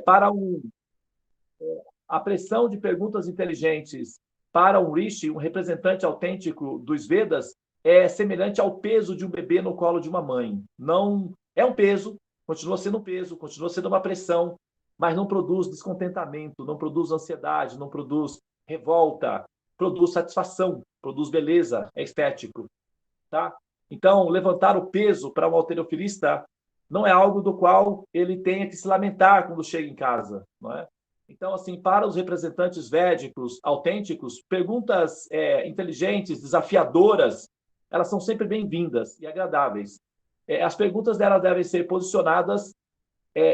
para a pressão de perguntas inteligentes para um Rishi, um representante autêntico dos Vedas, é semelhante ao peso de um bebê no colo de uma mãe. Não é um peso, continua sendo um peso, continua sendo uma pressão, mas não produz descontentamento, não produz ansiedade, não produz revolta, produz satisfação, produz beleza, é estético, tá? Então, levantar o peso para um halterofilista não é algo do qual ele tenha que se lamentar quando chega em casa, não é? Então, assim, para os representantes védicos autênticos, perguntas inteligentes, desafiadoras, elas são sempre bem-vindas e agradáveis. As perguntas delas devem ser posicionadas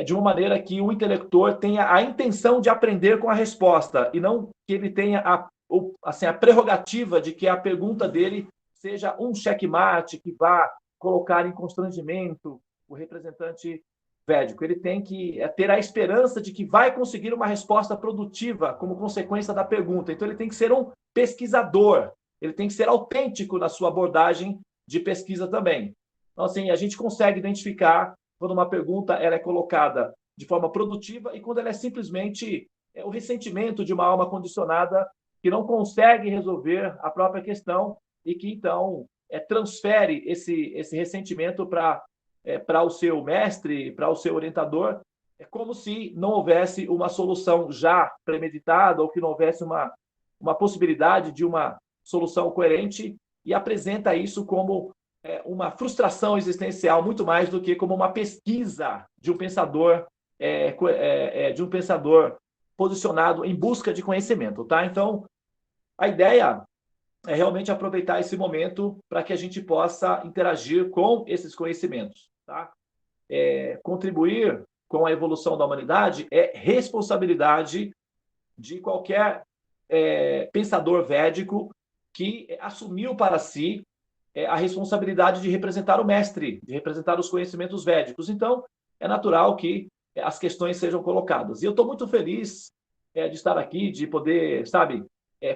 de uma maneira que o intelector tenha a intenção de aprender com a resposta e não que ele tenha a prerrogativa de que a pergunta dele seja um checkmate que vá colocar em constrangimento o representante védico. Ele tem que ter a esperança de que vai conseguir uma resposta produtiva como consequência da pergunta. Então, ele tem que ser um pesquisador, ele tem que ser autêntico na sua abordagem de pesquisa também. Então, assim, a gente consegue identificar quando uma pergunta ela é colocada de forma produtiva e quando ela é simplesmente o ressentimento de uma alma condicionada que não consegue resolver a própria questão e que, então, transfere esse ressentimento para o seu mestre, para o seu orientador, é como se não houvesse uma solução já premeditada ou que não houvesse uma possibilidade de uma solução coerente e apresenta isso como uma frustração existencial muito mais do que como uma pesquisa de um pensador posicionado em busca de conhecimento, tá? Então, a ideia é realmente aproveitar esse momento para que a gente possa interagir com esses conhecimentos, tá? Contribuir com a evolução da humanidade é responsabilidade de qualquer pensador védico que assumiu para si a responsabilidade de representar o mestre, de representar os conhecimentos védicos. Então, é natural que as questões sejam colocadas. E eu estou muito feliz de estar aqui, de poder, sabe,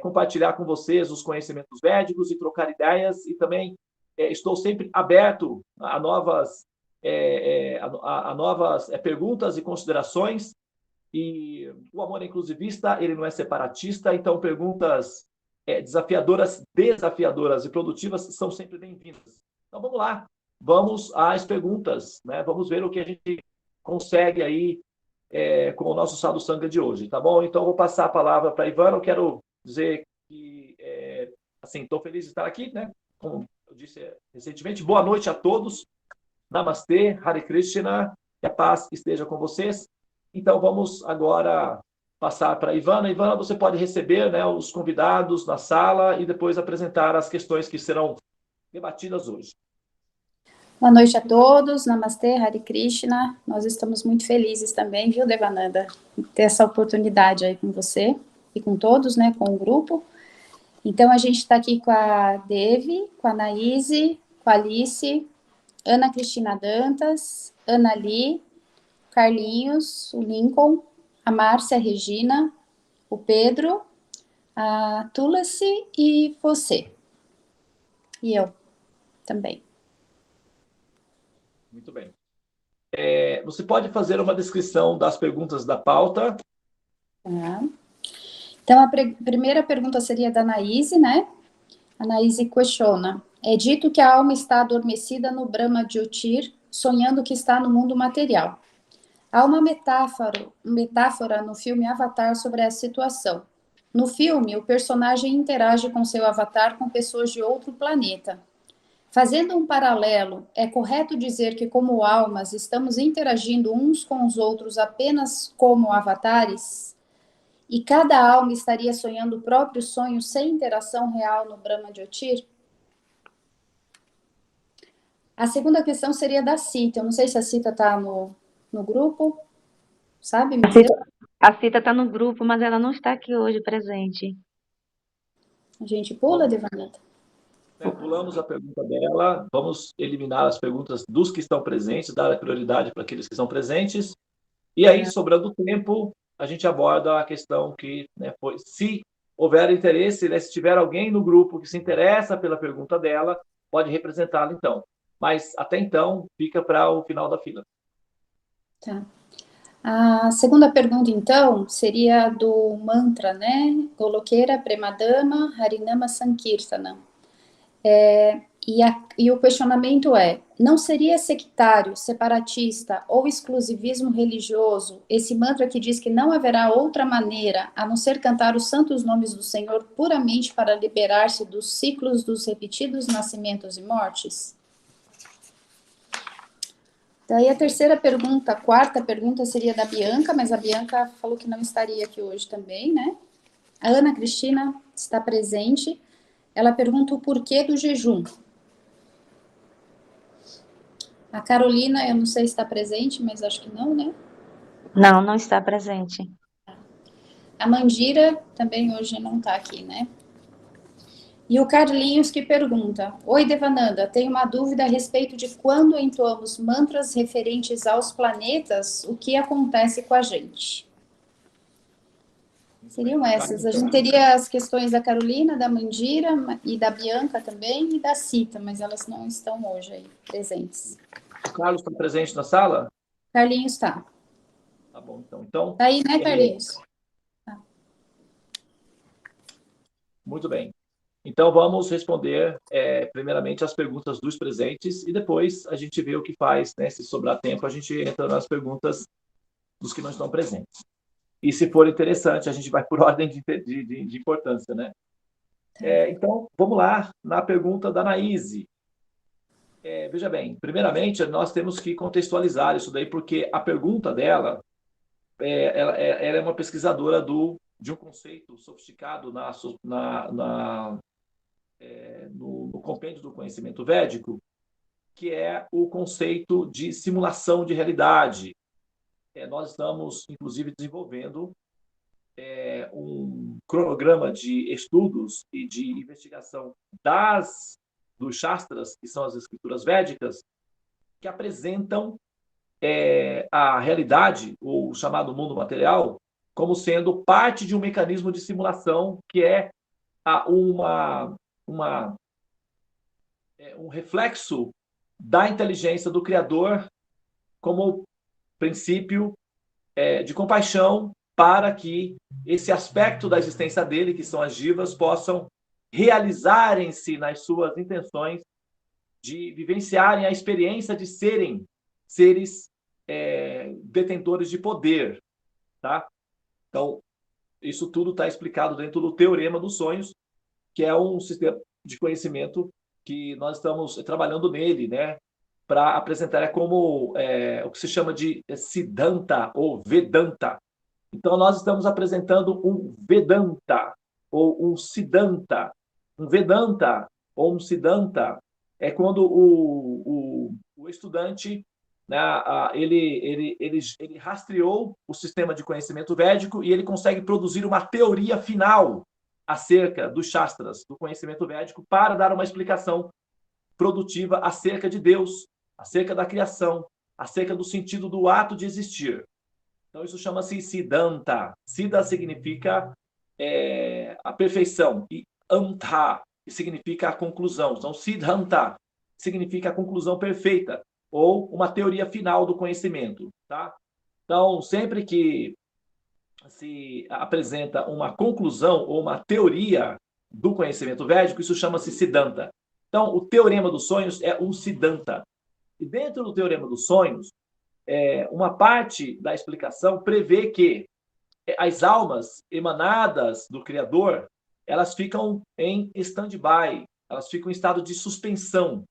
compartilhar com vocês os conhecimentos védicos e trocar ideias. E também estou sempre aberto a novas perguntas e considerações. E o amor é inclusivista, ele não é separatista, então perguntas desafiadoras e produtivas são sempre bem-vindas. Então vamos lá, vamos às perguntas, né? Vamos ver o que a gente consegue aí com o nosso Sadhu Sangha de hoje, tá bom? Então vou passar a palavra para a Ivana. Eu quero dizer que assim, estou feliz de estar aqui, né? Como eu disse recentemente, boa noite a todos. Namastê, Hare Krishna, que a paz esteja com vocês. Então, vamos agora passar para a Ivana. Ivana, você pode receber, né, os convidados na sala e depois apresentar as questões que serão debatidas hoje. Boa noite a todos, Namastê, Hare Krishna. Nós estamos muito felizes também, viu, Devananda, ter essa oportunidade aí com você e com todos, né, com o grupo. Então, a gente está aqui com a Devi, com a Anaíse, com a Alice, Ana Cristina Dantas, Ana Lee, Carlinhos, o Lincoln, a Márcia Regina, o Pedro, a Tulasi e você. E eu também. Muito bem. Você pode fazer uma descrição das perguntas da pauta? Tá. Então, a primeira pergunta seria da Anaíse, né? A Anaíse questiona. É dito que a alma está adormecida no Brahma Jyotir, sonhando que está no mundo material. Há uma metáfora no filme Avatar sobre essa situação. No filme, o personagem interage com seu avatar com pessoas de outro planeta. Fazendo um paralelo, é correto dizer que, como almas, estamos interagindo uns com os outros apenas como avatares? E cada alma estaria sonhando o próprio sonho sem interação real no Brahma Jyotir? A segunda questão seria da Cita. Eu não sei se a Cita está no grupo. Sabe? A Cita está no grupo, mas ela não está aqui hoje presente. A gente pula, Devananda? Pulamos a pergunta dela, vamos eliminar as perguntas dos que estão presentes, dar a prioridade para aqueles que estão presentes, e aí, sobrando tempo, a gente aborda a questão que foi, se houver interesse, né, se tiver alguém no grupo que se interessa pela pergunta dela, pode representá-la então. Mas, até então, fica para o final da fila. Tá. A segunda pergunta, então, seria do mantra, né? Golokera Premadama Harinama Sankirtana. E o questionamento é: não seria sectário, separatista ou exclusivismo religioso esse mantra que diz que não haverá outra maneira a não ser cantar os santos nomes do Senhor puramente para liberar-se dos ciclos dos repetidos nascimentos e mortes? Daí a terceira pergunta, a quarta pergunta seria da Bianca, mas a Bianca falou que não estaria aqui hoje também, né? A Ana Cristina está presente. Ela pergunta o porquê do jejum. A Carolina, eu não sei se está presente, mas acho que não, né? Não, não está presente. A Mandira também hoje não está aqui, né? E o Carlinhos que pergunta: Oi, Devananda, tenho uma dúvida a respeito de quando entoamos mantras referentes aos planetas, o que acontece com a gente? Seriam essas. A gente teria as questões da Carolina, da Mandira e da Bianca também, e da Cita, mas elas não estão hoje aí presentes. O Carlos está presente na sala? Carlinhos está. Tá bom, então. Então, Tá aí, né, Carlinhos? muito bem. Então, vamos responder, primeiramente, as perguntas dos presentes e depois a gente vê o que faz, né? Se sobrar tempo, a gente entra nas perguntas dos que não estão presentes. E se for interessante, a gente vai por ordem de importância, né? Então, vamos lá na pergunta da Anaíse. Veja bem, primeiramente, nós temos que contextualizar isso daí, porque a pergunta dela, ela é uma pesquisadora de um conceito sofisticado no compêndio do conhecimento védico, que é o conceito de simulação de realidade. Nós estamos, inclusive, desenvolvendo um cronograma de estudos e de investigação dos Shastras, que são as escrituras védicas, que apresentam a realidade, ou o chamado mundo material, como sendo parte de um mecanismo de simulação que é um reflexo da inteligência do Criador como princípio de compaixão para que esse aspecto da existência dele, que são as jivas, possam realizarem-se nas suas intenções de vivenciarem a experiência de serem seres detentores de poder, tá? Então, isso tudo está explicado dentro do Teorema dos Sonhos, que é um sistema de conhecimento que nós estamos trabalhando nele, né? Para apresentar como o que se chama de Siddhanta ou Vedanta. Então, nós estamos apresentando um Vedanta ou um Siddhanta. Um Vedanta ou um Siddhanta é quando o estudante, né, ele rastreou o sistema de conhecimento védico e ele consegue produzir uma teoria final acerca dos Shastras, do conhecimento védico, para dar uma explicação produtiva acerca de Deus, acerca da criação, acerca do sentido do ato de existir. Então, isso chama-se Siddhanta. Siddha significa a perfeição, e Anta significa a conclusão. Então, Siddhanta significa a conclusão perfeita, ou uma teoria final do conhecimento. Tá? Então, sempre que se apresenta uma conclusão ou uma teoria do conhecimento védico, isso chama-se Siddhanta. Então, o Teorema dos Sonhos é um Siddhanta. E dentro do Teorema dos Sonhos, uma parte da explicação prevê que as almas emanadas do Criador, elas ficam em stand-by, elas ficam em estado de suspensão.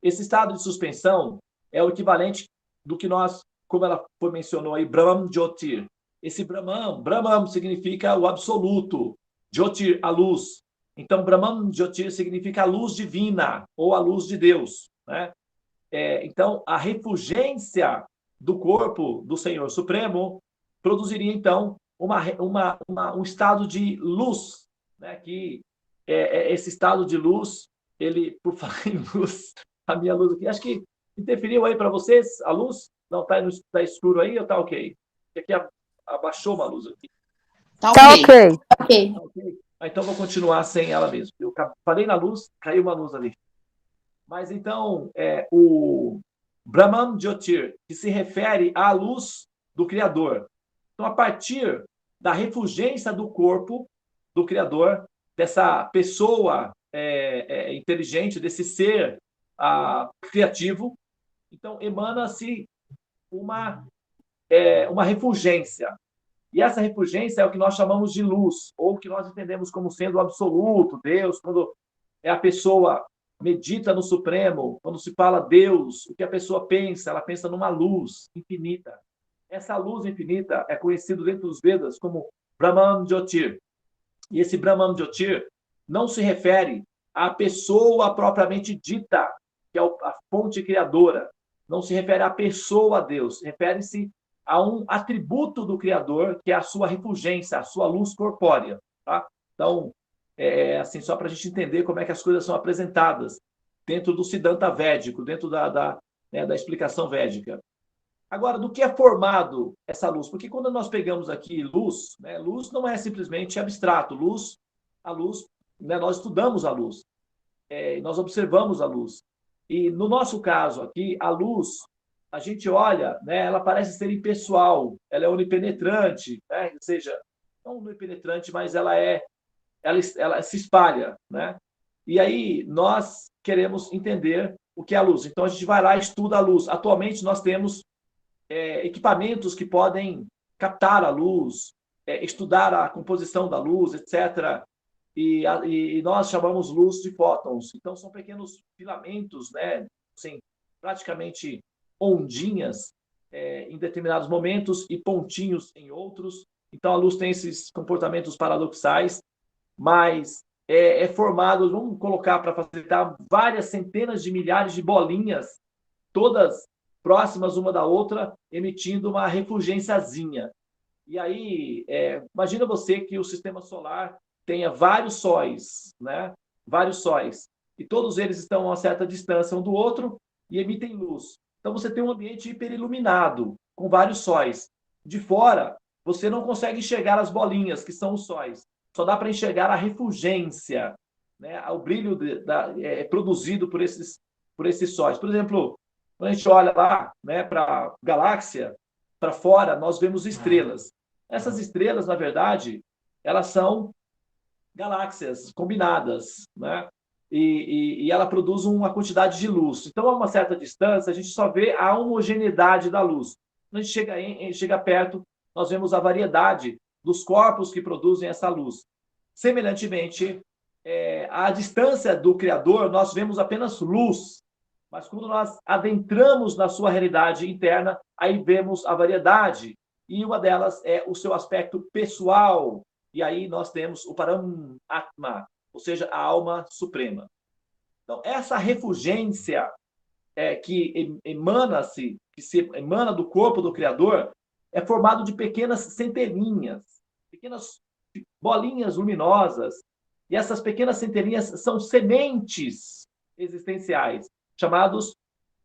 Esse estado de suspensão é o equivalente do que nós, como ela mencionou aí, Brahman Jyotir. Esse Brahman significa o absoluto, Jyotir, a luz. Então, Brahman Jyotir significa a luz divina, ou a luz de Deus, né? Então, a refulgência do corpo do Senhor Supremo produziria, então, um estado de luz, né? Que esse estado de luz, ele, por falar em luz, a minha luz aqui, acho que interferiu aí para vocês a luz? Não, está escuro aí ou está ok? Aqui abaixou uma luz aqui. Tá ok. Ok. Tá ok? Então, vou continuar sem ela mesmo. Eu falei na luz, caiu uma luz ali. Mas, então, o Brahman Jyotir, que se refere à luz do Criador. Então, a partir da refulgência do corpo do Criador, dessa pessoa inteligente, desse ser criativo, então emana-se uma refulgência. E essa refulgência é o que nós chamamos de luz, ou que nós entendemos como sendo o absoluto, Deus. Quando a pessoa medita no Supremo, quando se fala Deus, o que a pessoa pensa? Ela pensa numa luz infinita. Essa luz infinita é conhecido dentro dos Vedas como Brahman Jyotir. E esse Brahman Jyotir não se refere à pessoa propriamente dita, que é a fonte criadora. Não se refere à pessoa Deus, refere-se a um atributo do Criador, que é a sua refulgência, a sua luz corpórea. Tá? Então, assim, só para a gente entender como é que as coisas são apresentadas dentro do Siddhanta védico, dentro da explicação védica. Agora, do que é formado essa luz? Porque quando nós pegamos aqui luz, né, luz não é simplesmente abstrato. A luz, né, nós estudamos a luz, nós observamos a luz. E no nosso caso aqui, a luz, a gente olha, né, ela parece ser impessoal, ela é onipenetrante, né, ou seja, não onipenetrante, mas ela se espalha, né? E aí nós queremos entender o que é a luz. Então a gente vai lá e estuda a luz. Atualmente nós temos equipamentos que podem captar a luz, estudar a composição da luz, etc. E nós chamamos luz de fótons. Então são pequenos filamentos, né? Assim, praticamente ondinhas em determinados momentos e pontinhos em outros. Então a luz tem esses comportamentos paradoxais, mas é formado, vamos colocar para facilitar, várias centenas de milhares de bolinhas, todas próximas uma da outra, emitindo uma refulgênciazinha. E aí, imagina você que o sistema solar tenha vários sóis, né? Vários sóis. E todos eles estão a uma certa distância um do outro e emitem luz. Então, você tem um ambiente hiperiluminado, com vários sóis. De fora, você não consegue enxergar as bolinhas, que são os sóis. Só dá para enxergar a refulgência, né? O brilho produzido por esses sóis. Por exemplo, quando a gente olha lá, né, para a galáxia, para fora, nós vemos estrelas. Essas estrelas, na verdade, elas são galáxias combinadas, né? E ela produz uma quantidade de luz. Então, a uma certa distância, a gente só vê a homogeneidade da luz. Quando a gente chega perto, nós vemos a variedade dos corpos que produzem essa luz. Semelhantemente, à distância do Criador, nós vemos apenas luz. Mas quando nós adentramos na sua realidade interna, aí vemos a variedade. E uma delas é o seu aspecto pessoal. E aí nós temos o Paramatma, ou seja, a alma suprema. Então, essa refulgência que se emana do corpo do Criador, é formado de pequenas centelhinhas, pequenas bolinhas luminosas. E essas pequenas centelhinhas são sementes existenciais, chamados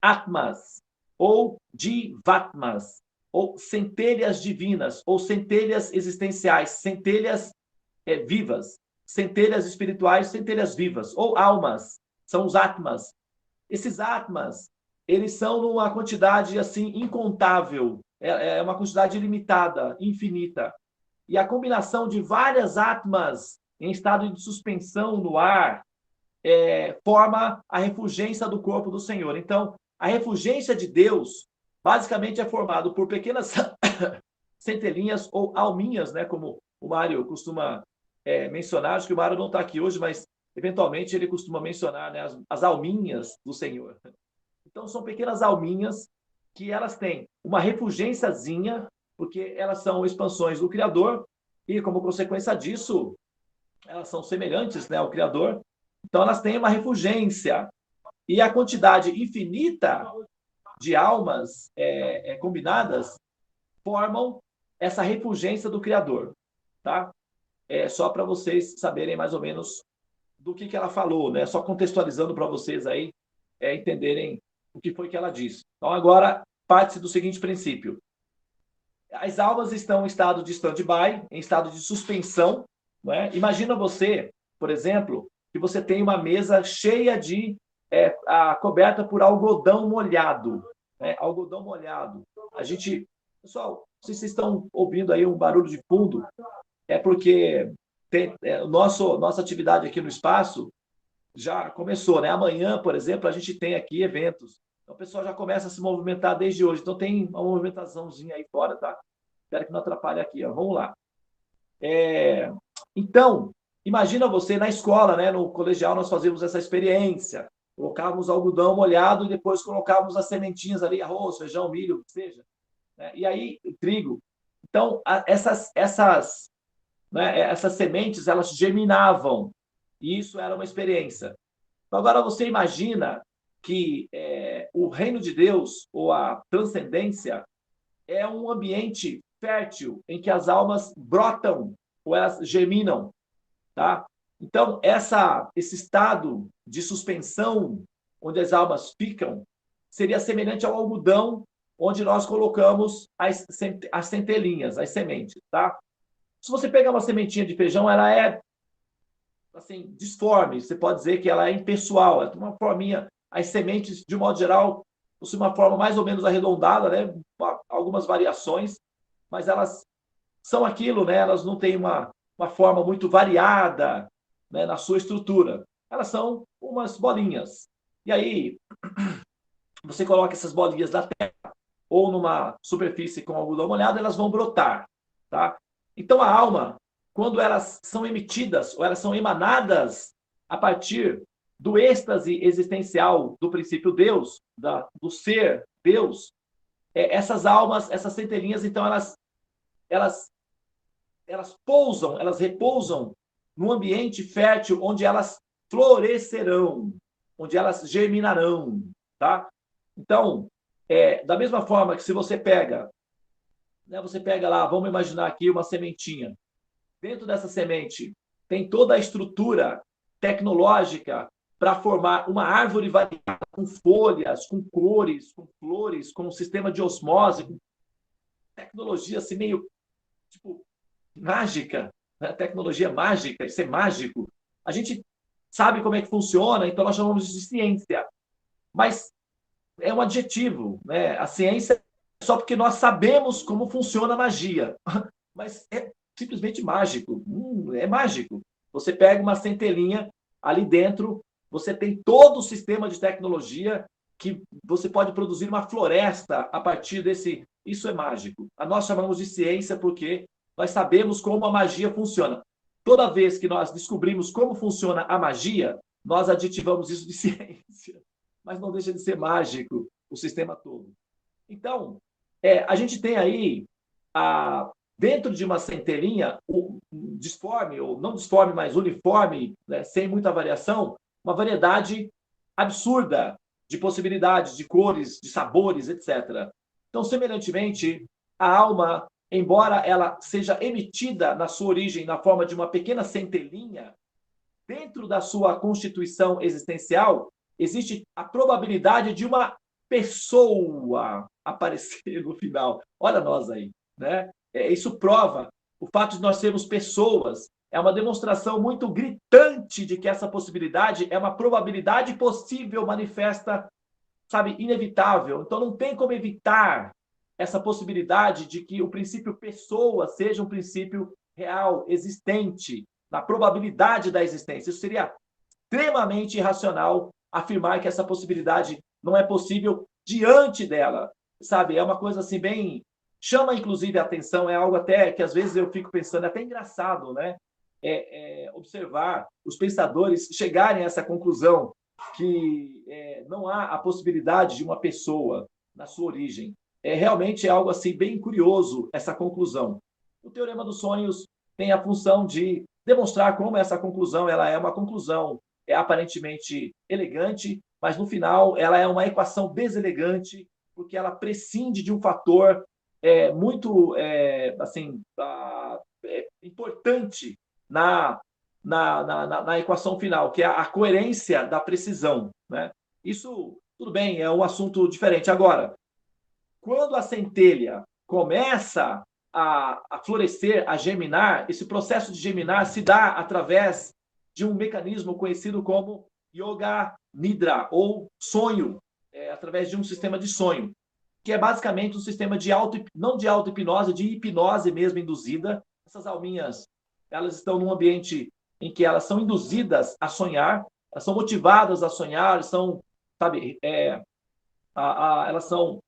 Atmas, ou Jivatmas, ou centelhas divinas, ou centelhas existenciais, centelhas vivas, centelhas espirituais, centelhas vivas, ou almas, são os Atmas. Esses Atmas, eles são numa quantidade assim incontável, é uma quantidade ilimitada, infinita. E a combinação de várias Atmas em estado de suspensão no ar forma a refulgência do corpo do Senhor. Então, a refulgência de Deus, basicamente, é formado por pequenas centelhinhas ou alminhas, né, como o Mário costuma mencionar. Acho que o Mário não está aqui hoje, mas, eventualmente, ele costuma mencionar, né, as alminhas do Senhor. Então, são pequenas alminhas que elas têm uma refulgênciazinha, porque elas são expansões do Criador, e, como consequência disso, elas são semelhantes, né, ao Criador. Então, elas têm uma refulgência. E a quantidade infinita de almas combinadas formam essa refulgência do Criador. Tá? Só para vocês saberem mais ou menos do que ela falou, né? Só contextualizando para vocês aí entenderem o que foi que ela disse. Então, agora, parte-se do seguinte princípio. As almas estão em estado de stand-by, em estado de suspensão. Não é? Imagina você, por exemplo, que você tem uma mesa cheia de coberta por algodão molhado, né? Algodão molhado. Pessoal, sei se vocês estão ouvindo aí um barulho de fundo, é porque nossa atividade aqui no espaço já começou, né? Amanhã, por exemplo, a gente tem aqui eventos. Então, o pessoal já começa a se movimentar desde hoje. Então, tem uma movimentaçãozinha aí fora, tá? Espero que não atrapalhe aqui, ó. Vamos lá. Então, imagina você na escola, né? No colegial, nós fazíamos essa experiência. Colocávamos algodão molhado e depois colocávamos as sementinhas ali, arroz, feijão, milho, o que seja, né? E aí, trigo. Então, essas sementes, elas germinavam. E isso era uma experiência. Então, agora você imagina que o reino de Deus, ou a transcendência, é um ambiente fértil em que as almas brotam, ou elas germinam, tá? Então, esse estado de suspensão, onde as almas ficam, seria semelhante ao algodão, onde nós colocamos as centelhinhas, as sementes, tá? Se você pegar uma sementinha de feijão, ela é assim, disforme, você pode dizer que ela é impessoal, ela tem uma forminha, as sementes, de um modo geral, possuem uma forma mais ou menos arredondada, né? Algumas variações, mas elas são aquilo, né? Elas não têm uma forma muito variada, né, na sua estrutura. Elas são umas bolinhas. E aí, você coloca essas bolinhas na terra ou numa superfície com algodão molhado, elas vão brotar, tá? Então, a alma, quando elas são emitidas ou elas são emanadas a partir do êxtase existencial do princípio Deus, do ser Deus, essas almas, essas centelhinhas, então, elas pousam, elas repousam num ambiente fértil onde elas florescerão, onde elas germinarão, tá? Então, da mesma forma que se você pega lá, vamos imaginar aqui uma sementinha. Dentro dessa semente tem toda a estrutura tecnológica para formar uma árvore variada, com folhas, com cores, com flores, com um sistema de osmose, com tecnologia assim meio tipo mágica, né? Tecnologia mágica, isso é mágico. A gente sabe como é que funciona, então nós chamamos de ciência. Mas é um adjetivo, né? A ciência é só porque nós sabemos como funciona a magia. Mas é simplesmente mágico. É mágico. Você pega uma centelhinha, ali dentro você tem todo o sistema de tecnologia que você pode produzir uma floresta a partir desse... Isso é mágico. Nós chamamos de ciência porque nós sabemos como a magia funciona. Toda vez que nós descobrimos como funciona a magia, nós adjetivamos isso de ciência. Mas não deixa de ser mágico o sistema todo. Então, a gente tem aí, dentro de uma centelhinha, disforme, ou não disforme, mas uniforme, né, sem muita variação, uma variedade absurda de possibilidades, de cores, de sabores, etc. Então, semelhantemente, a alma, embora ela seja emitida na sua origem na forma de uma pequena centelhinha, dentro da sua constituição existencial, existe a probabilidade de uma pessoa aparecer no final. Olha nós aí, né? Isso prova o fato de nós sermos pessoas. É uma demonstração muito gritante de que essa possibilidade é uma probabilidade possível, manifesta, sabe, inevitável. Então, não tem como evitar essa possibilidade de que o princípio pessoa seja um princípio real, existente, na probabilidade da existência. Isso seria extremamente irracional afirmar que essa possibilidade não é possível diante dela, sabe? É uma coisa assim bem... Chama, inclusive, a atenção, é algo até que às vezes eu fico pensando, é até engraçado, né? Observar os pensadores chegarem a essa conclusão que não há a possibilidade de uma pessoa na sua origem. Realmente é algo assim bem curioso essa conclusão. O Teorema dos Sonhos tem a função de demonstrar como essa conclusão ela é uma conclusão aparentemente elegante, mas no final ela é uma equação deselegante, porque ela prescinde de um fator muito assim, importante na equação final, que é a coerência da precisão, né? Isso, tudo bem, é um assunto diferente. Agora, quando a centelha começa a florescer, a germinar, esse processo de germinar se dá através de um mecanismo conhecido como Yoga Nidra, ou sonho, através de um sistema de sonho. que é basicamente um sistema de não de auto-hipnose, de hipnose mesmo induzida. Essas alminhas, elas estão num ambiente em que elas são induzidas a sonhar, elas são motivadas a sonhar, são, sabe, elas são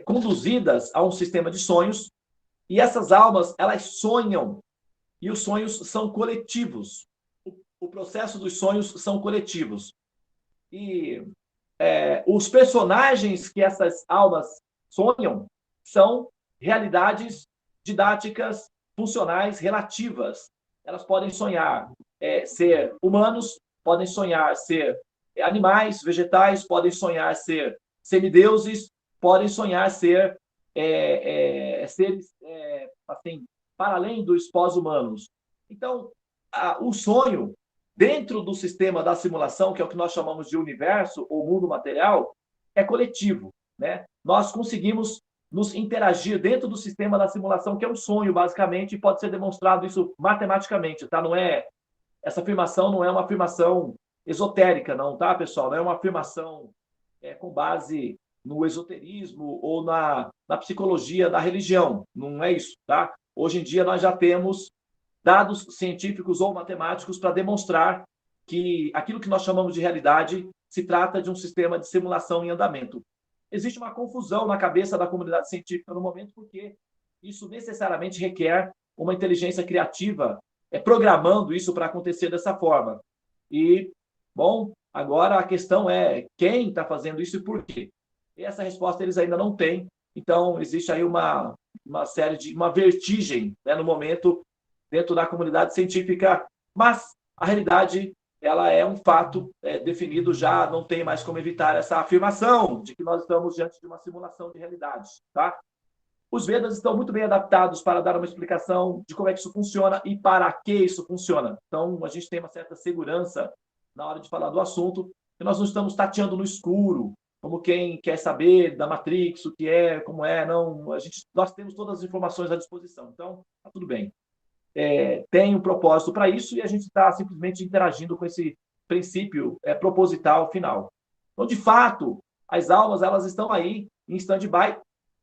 conduzidas a um sistema de sonhos, e essas almas, elas sonham, e os sonhos são coletivos. O processo dos sonhos são coletivos. E os personagens que essas almas sonham são realidades didáticas, funcionais, relativas. Elas podem sonhar ser humanos, podem sonhar ser animais, vegetais, podem sonhar ser semideuses, podem sonhar ser seres assim, para além dos pós-humanos. Então, o sonho, dentro do sistema da simulação, que é o que nós chamamos de universo ou mundo material, é coletivo, né? Nós conseguimos nos interagir dentro do sistema da simulação, que é um sonho, basicamente, e pode ser demonstrado isso matematicamente, tá? Essa afirmação não é uma afirmação esotérica, não, tá, pessoal? Não é uma afirmação com base no esoterismo ou na psicologia da religião. Não é isso, tá? Hoje em dia nós já temos dados científicos ou matemáticos para demonstrar que aquilo que nós chamamos de realidade se trata de um sistema de simulação em andamento. Existe uma confusão na cabeça da comunidade científica no momento, porque isso necessariamente requer uma inteligência criativa programando isso para acontecer dessa forma. E, bom, agora a questão é quem está fazendo isso e por quê. E essa resposta eles ainda não têm. Então, existe aí uma vertigem, né, no momento dentro da comunidade científica, mas a realidade ela é um fato definido já, não tem mais como evitar essa afirmação de que nós estamos diante de uma simulação de realidade, tá? Os Vedas estão muito bem adaptados para dar uma explicação de como é que isso funciona e para que isso funciona. Então, a gente tem uma certa segurança na hora de falar do assunto, e nós não estamos tateando no escuro, como quem quer saber da Matrix, o que é, como é, não. Nós temos todas as informações à disposição, então, tá tudo bem. Tem um propósito para isso e a gente está simplesmente interagindo com esse princípio proposital final. Então, de fato, as almas elas estão aí em stand-by,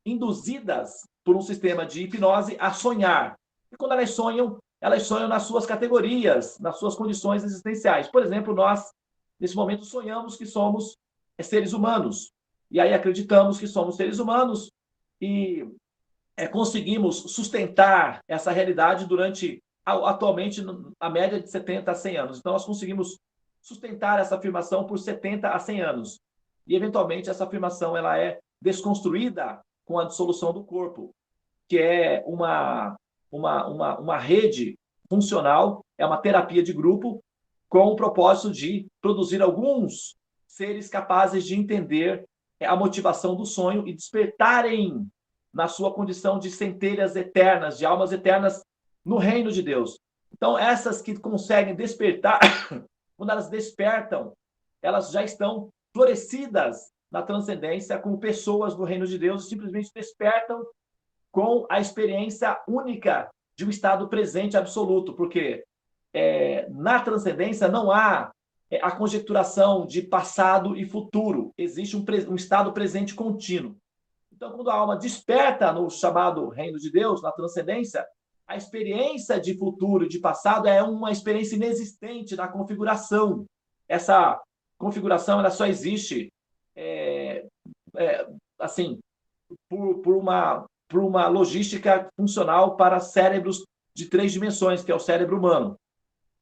induzidas por um sistema de hipnose a sonhar. E quando elas sonham nas suas categorias, nas suas condições existenciais. Por exemplo, nós, nesse momento, sonhamos que somos seres humanos. E aí acreditamos que somos seres humanos e conseguimos sustentar essa realidade durante, atualmente, a média de 70 a 100 anos. Então, nós conseguimos sustentar essa afirmação por 70 a 100 anos. E, eventualmente, essa afirmação ela é desconstruída com a dissolução do corpo, que é uma rede funcional, é uma terapia de grupo com o propósito de produzir alguns seres capazes de entender a motivação do sonho e despertarem na sua condição de centelhas eternas, de almas eternas no reino de Deus. Então, essas que conseguem despertar, quando elas despertam, elas já estão florescidas na transcendência como pessoas do reino de Deus e simplesmente despertam com a experiência única de um estado presente absoluto, porque na transcendência não há a conjecturação de passado e futuro, existe um estado presente contínuo. Então, quando a alma desperta no chamado reino de Deus, na transcendência, a experiência de futuro e de passado é uma experiência inexistente na configuração. Essa configuração ela só existe assim por uma logística funcional para cérebros de 3 dimensões, que é o cérebro humano.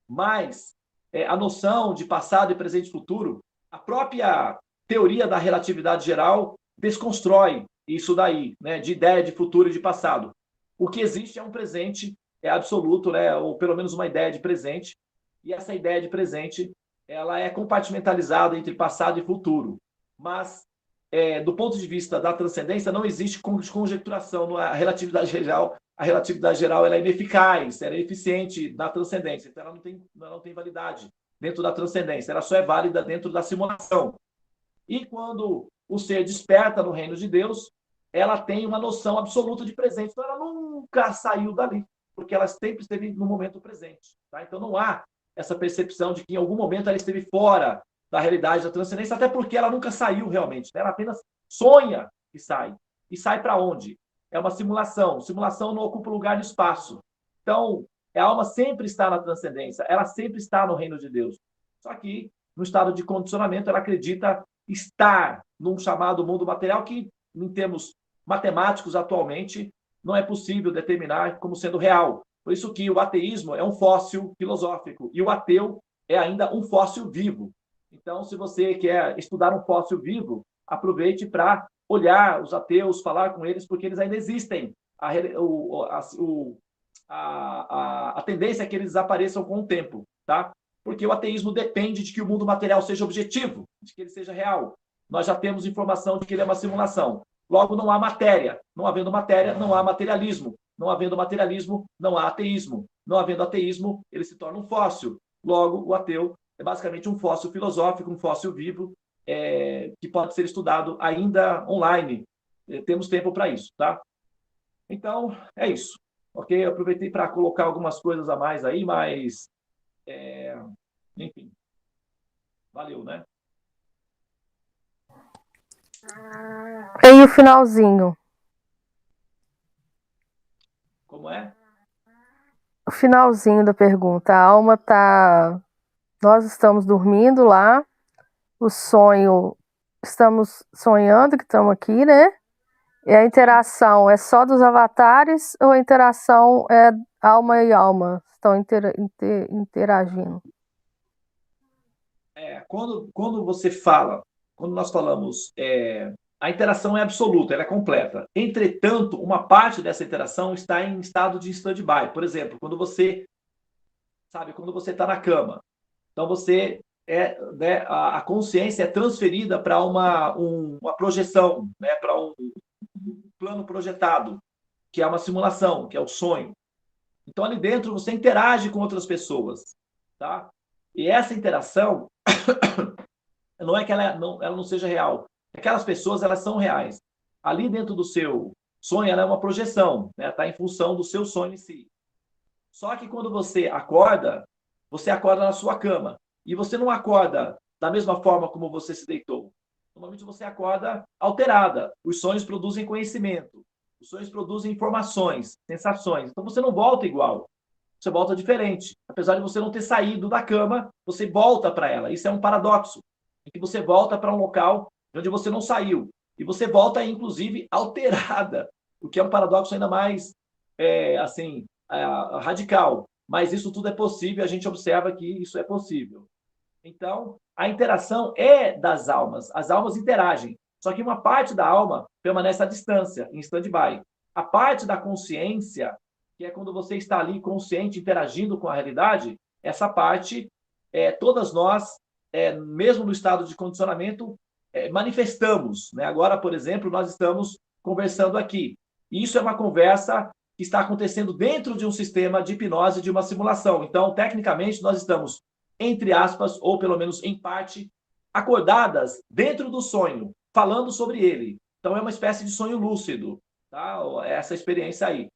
Mas a noção de passado e presente e futuro, a própria teoria da relatividade geral desconstrói isso daí, né, de ideia de futuro e de passado. O que existe é um presente absoluto, né, ou pelo menos uma ideia de presente, e essa ideia de presente ela é compartimentalizada entre passado e futuro. Mas, do ponto de vista da transcendência, não existe conjecturação na relatividade geral. A relatividade geral ela é ineficaz, ela é eficiente na transcendência, então ela não tem validade dentro da transcendência, ela só é válida dentro da simulação. E quando o ser desperta no reino de Deus, ela tem uma noção absoluta de presente, então ela nunca saiu dali, porque ela sempre esteve no momento presente. Tá? Então não há essa percepção de que em algum momento ela esteve fora da realidade da transcendência, até porque ela nunca saiu realmente, né? Ela apenas sonha que sai. E sai para onde? É uma simulação. Simulação não ocupa lugar no espaço. Então, a alma sempre está na transcendência, ela sempre está no reino de Deus. Só que, no estado de condicionamento, ela acredita estar num chamado mundo material que, em termos matemáticos, atualmente, não é possível determinar como sendo real. Por isso que o ateísmo é um fóssil filosófico e o ateu é ainda um fóssil vivo. Então, se você quer estudar um fóssil vivo, aproveite para olhar os ateus, falar com eles, porque eles ainda existem. A tendência é que eles desapareçam com o tempo, tá? Porque o ateísmo depende de que o mundo material seja objetivo, de que ele seja real. Nós já temos informação de que ele é uma simulação. Logo, não há matéria. Não havendo matéria, não há materialismo. Não havendo materialismo, não há ateísmo. Não havendo ateísmo, ele se torna um fóssil. Logo, o ateu é basicamente um fóssil filosófico, um fóssil vivo, que pode ser estudado ainda online. Temos tempo para isso, tá? Então, é isso. Ok? Eu aproveitei para colocar algumas coisas a mais aí, mas... enfim. Valeu, né? E o finalzinho? Como é? O finalzinho da pergunta. A alma tá... Nós estamos dormindo lá. O sonho... Estamos sonhando que estamos aqui, né? E a interação é só dos avatares ou a interação é alma e alma? Estão interagindo? Quando você fala, quando nós falamos, a interação é absoluta, ela é completa. Entretanto, uma parte dessa interação está em estado de stand-by. Por exemplo, quando você está na cama, então você né, a consciência é transferida para uma projeção, né, para um plano projetado, que é uma simulação, que é o sonho. Então, ali dentro, você interage com outras pessoas, tá? E essa interação não é que ela não seja real. Aquelas pessoas, elas são reais. Ali dentro do seu sonho, ela é uma projeção, né? Está em função do seu sonho em si. Só que quando você acorda na sua cama. E você não acorda da mesma forma como você se deitou. Normalmente você acorda alterada. Os sonhos produzem conhecimento. Os sonhos produzem informações, sensações. Então você não volta igual. Você volta diferente. Apesar de você não ter saído da cama, você volta para ela. Isso é um paradoxo. Em que você volta para um local de onde você não saiu. E você volta, inclusive, alterada. O que é um paradoxo ainda mais radical. Mas isso tudo é possível, a gente observa que isso é possível. Então, a interação é das almas. As almas interagem. Só que uma parte da alma permanece à distância, em stand-by. A parte da consciência, que é quando você está ali consciente, interagindo com a realidade, essa parte, todas nós, mesmo no estado de condicionamento, manifestamos. Né? Agora, por exemplo, nós estamos conversando aqui. E isso é uma conversa que está acontecendo dentro de um sistema de hipnose, de uma simulação. Então, tecnicamente, nós estamos, entre aspas, ou pelo menos em parte, acordadas dentro do sonho, falando sobre ele. Então, é uma espécie de sonho lúcido, tá? Essa experiência aí.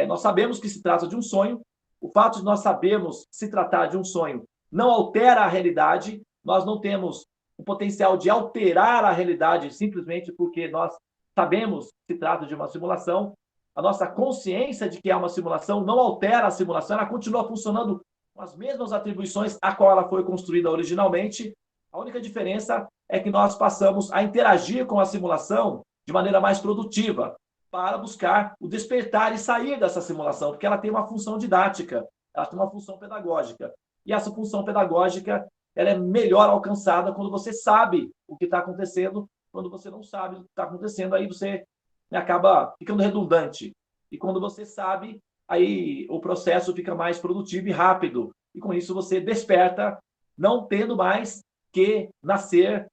Nós sabemos que se trata de um sonho. O fato de nós sabermos se tratar de um sonho não altera a realidade. Nós não temos o potencial de alterar a realidade simplesmente porque nós sabemos que se trata de uma simulação. A nossa consciência de que é uma simulação não altera a simulação, ela continua funcionando com as mesmas atribuições a qual ela foi construída originalmente. A única diferença é que nós passamos a interagir com a simulação de maneira mais produtiva, para buscar o despertar e sair dessa simulação, porque ela tem uma função didática, ela tem uma função pedagógica. E essa função pedagógica ela é melhor alcançada quando você sabe o que está acontecendo. Quando você não sabe o que está acontecendo, aí você acaba ficando redundante. E quando você sabe, aí o processo fica mais produtivo e rápido. E com isso você desperta, não tendo mais que nascer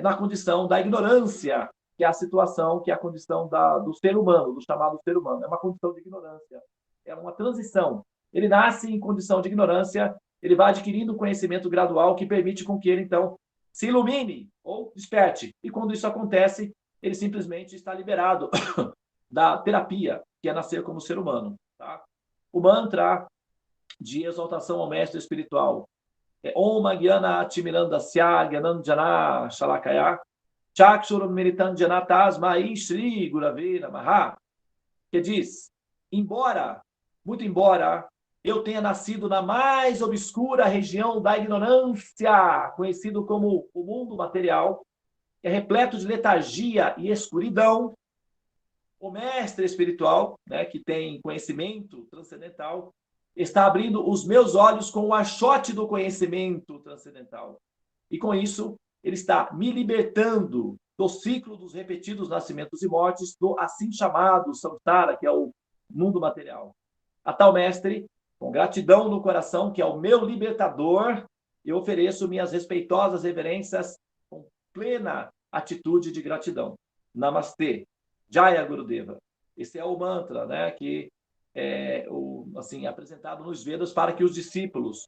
na condição da ignorância, que é a situação, que é a condição do ser humano, do chamado ser humano. É uma condição de ignorância. É uma transição. Ele nasce em condição de ignorância, ele vai adquirindo conhecimento gradual que permite com que ele, então, se ilumine ou desperte. E quando isso acontece, ele simplesmente está liberado da terapia, que é nascer como ser humano. Tá? O mantra de exaltação ao mestre espiritual é Om Gyana Timirandasya Gyananjana Shalakaya. Chakshura Meritanjanatasma Shri Gurave Namaha, que diz, muito embora eu tenha nascido na mais obscura região da ignorância, conhecido como o mundo material, que é repleto de letargia e escuridão, o mestre espiritual, né, que tem conhecimento transcendental, está abrindo os meus olhos com o achote do conhecimento transcendental. E com isso, ele está me libertando do ciclo dos repetidos nascimentos e mortes, do assim chamado samsara, que é o mundo material. A tal mestre, com gratidão no coração, que é o meu libertador, eu ofereço minhas respeitosas reverências com plena atitude de gratidão. Namastê. Jaya Gurudeva. Esse é o mantra, né, que é apresentado nos Vedas para que os discípulos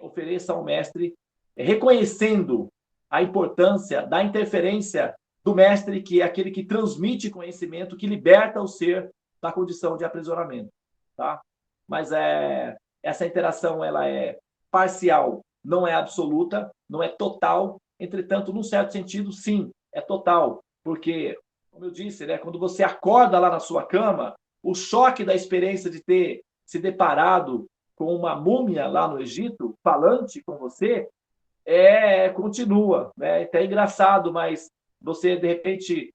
ofereçam ao mestre, reconhecendo a importância da interferência do mestre, que é aquele que transmite conhecimento, que liberta o ser da condição de aprisionamento, tá? Mas essa interação ela é parcial, não é absoluta, não é total. Entretanto, num certo sentido, sim, é total, porque, como eu disse, né, quando você acorda lá na sua cama, o choque da experiência de ter se deparado com uma múmia lá no Egito, falante com você, continua, né? É até engraçado, mas você, de repente,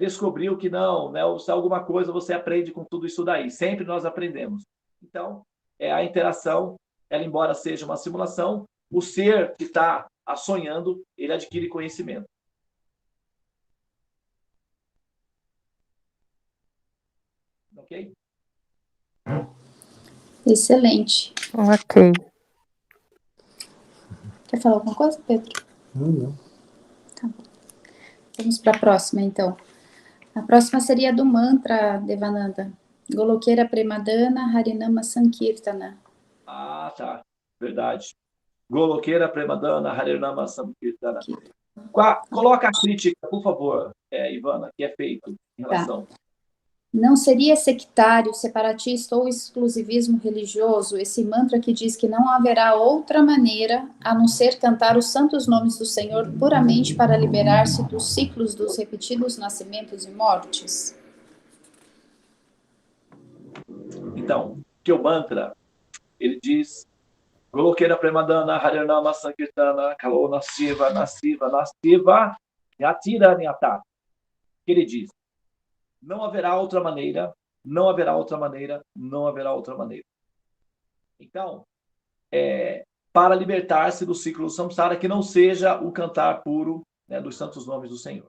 descobriu que não, né? Se alguma coisa você aprende com tudo isso daí. Sempre nós aprendemos. Então, a interação, ela, embora seja uma simulação, o ser que está sonhando, ele adquire conhecimento. Ok? Excelente. Ok. Quer falar alguma coisa, Pedro? Não. Tá. Vamos para a próxima, então. A próxima seria do mantra, Devananda. Golokera Premadana Harinama Sankirtana. Ah, tá. Verdade. Golokera Premadana Harinama Sankirtana. Coloca a crítica, por favor, Ivana, que é feito em relação. Tá. Não seria sectário, separatista ou exclusivismo religioso esse mantra que diz que não haverá outra maneira a não ser cantar os santos nomes do Senhor puramente para liberar-se dos ciclos dos repetidos nascimentos e mortes? Então, que o mantra, ele diz Golokera Premadana Harinama Sankirtana Kalona Siva Nasiva Nasiva Yatira Nyata. Ele diz, não haverá outra maneira, não haverá outra maneira, não haverá outra maneira. Então, para libertar-se do ciclo do samsara, que não seja o cantar puro, né, dos santos nomes do Senhor.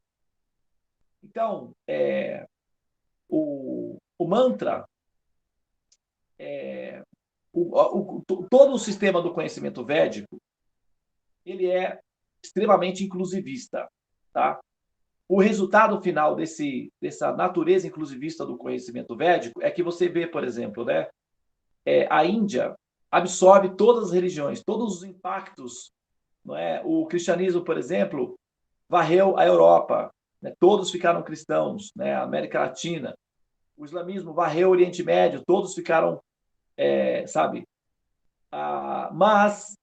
Então, o mantra, todo o sistema do conhecimento védico, ele é extremamente inclusivista, tá? O resultado final dessa natureza inclusivista do conhecimento védico é que você vê, por exemplo, né, a Índia absorve todas as religiões, todos os impactos. Não é? O cristianismo, por exemplo, varreu a Europa, né? Todos ficaram cristãos, né? A América Latina. O islamismo varreu o Oriente Médio, todos ficaram, mas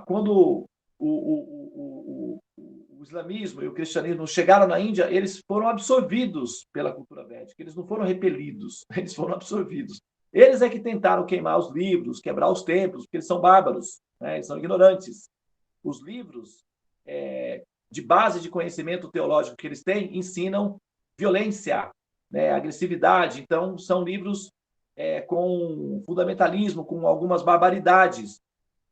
quando o islamismo e o cristianismo chegaram na Índia, eles foram absorvidos pela cultura védica. Eles não foram repelidos, eles foram absorvidos. Eles é que tentaram queimar os livros, quebrar os templos, porque eles são bárbaros, né? Eles são ignorantes. Os livros de base de conhecimento teológico que eles têm ensinam violência, né? Agressividade. Então, são livros com fundamentalismo, com algumas barbaridades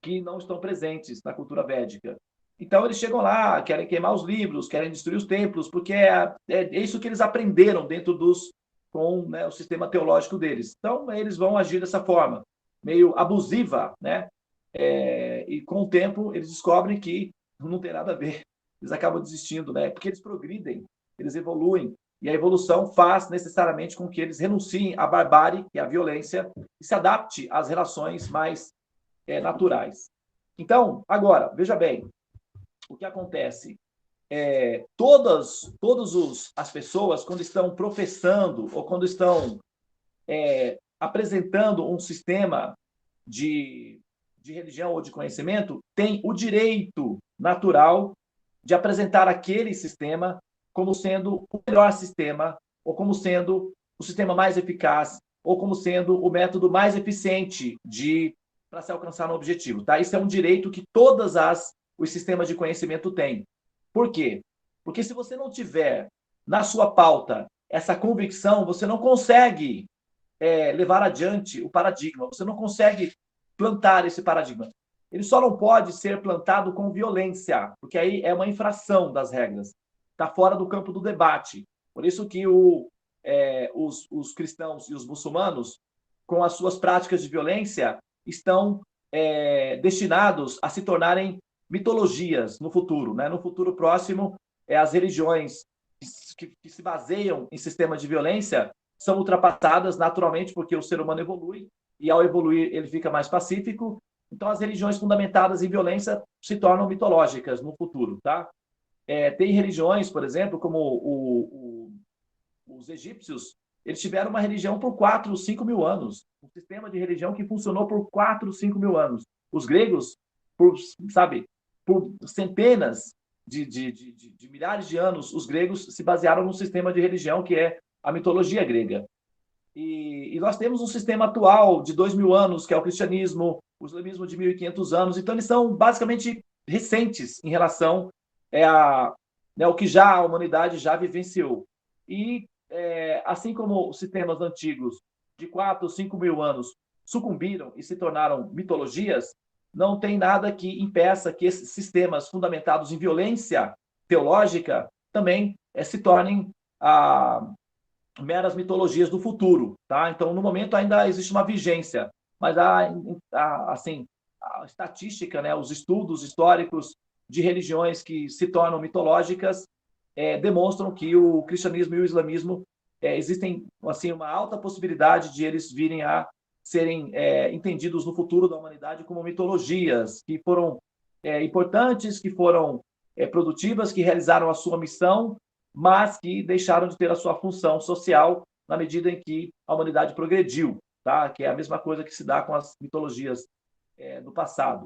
que não estão presentes na cultura védica. Então, eles chegam lá, querem queimar os livros, querem destruir os templos, porque é isso que eles aprenderam dentro com, né, o sistema teológico deles. Então, eles vão agir dessa forma, meio abusiva, né? E com o tempo, eles descobrem que não tem nada a ver. Eles acabam desistindo, né? Porque eles progridem, eles evoluem. E a evolução faz necessariamente com que eles renunciem à barbárie e à violência e se adapte às relações mais naturais. Então, agora, veja bem, o que acontece? Todas as pessoas, quando estão professando ou quando estão apresentando um sistema de religião ou de conhecimento, têm o direito natural de apresentar aquele sistema como sendo o melhor sistema, ou como sendo o sistema mais eficaz, ou como sendo o método mais eficiente para se alcançar um objetivo. Tá? Isso é um direito que todos os sistemas de conhecimento têm. Por quê? Porque se você não tiver na sua pauta essa convicção, você não consegue levar adiante o paradigma, você não consegue plantar esse paradigma. Ele só não pode ser plantado com violência, porque aí é uma infração das regras. Está fora do campo do debate. Por isso que os cristãos e os muçulmanos, com as suas práticas de violência, estão destinados a se tornarem mitologias no futuro. Né? No futuro próximo, as religiões que se baseiam em sistemas de violência são ultrapassadas naturalmente, porque o ser humano evolui, e ao evoluir ele fica mais pacífico. Então, as religiões fundamentadas em violência se tornam mitológicas no futuro. Tá? Tem religiões, por exemplo, como os egípcios, eles tiveram uma religião por 4, 5 mil anos. Um sistema de religião que funcionou por 4, 5 mil anos. Os gregos, por centenas de milhares de anos, os gregos se basearam num sistema de religião que é a mitologia grega. E nós temos um sistema atual de 2.000 anos, que é o cristianismo, o islamismo de 1.500 anos. Então, eles são basicamente recentes em relação ao que a humanidade já vivenciou. E, assim como os sistemas antigos de 4, 5 mil anos sucumbiram e se tornaram mitologias, não tem nada que impeça que esses sistemas fundamentados em violência teológica também se tornem meras mitologias do futuro. Tá? Então, no momento, ainda existe uma vigência, mas a estatística, né, os estudos históricos de religiões que se tornam mitológicas demonstram que o cristianismo e o islamismo existem assim, uma alta possibilidade de eles virem a serem entendidos no futuro da humanidade como mitologias que foram importantes, que foram produtivas, que realizaram a sua missão, mas que deixaram de ter a sua função social na medida em que a humanidade progrediu, tá? Que é a mesma coisa que se dá com as mitologias do passado.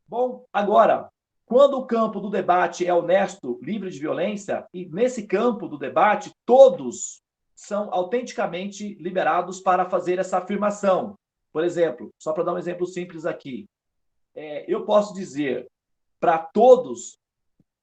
Bom, agora, quando o campo do debate é honesto, livre de violência, e nesse campo do debate todos são autenticamente liberados para fazer essa afirmação. Por exemplo, só para dar um exemplo simples aqui, eu posso dizer para todos,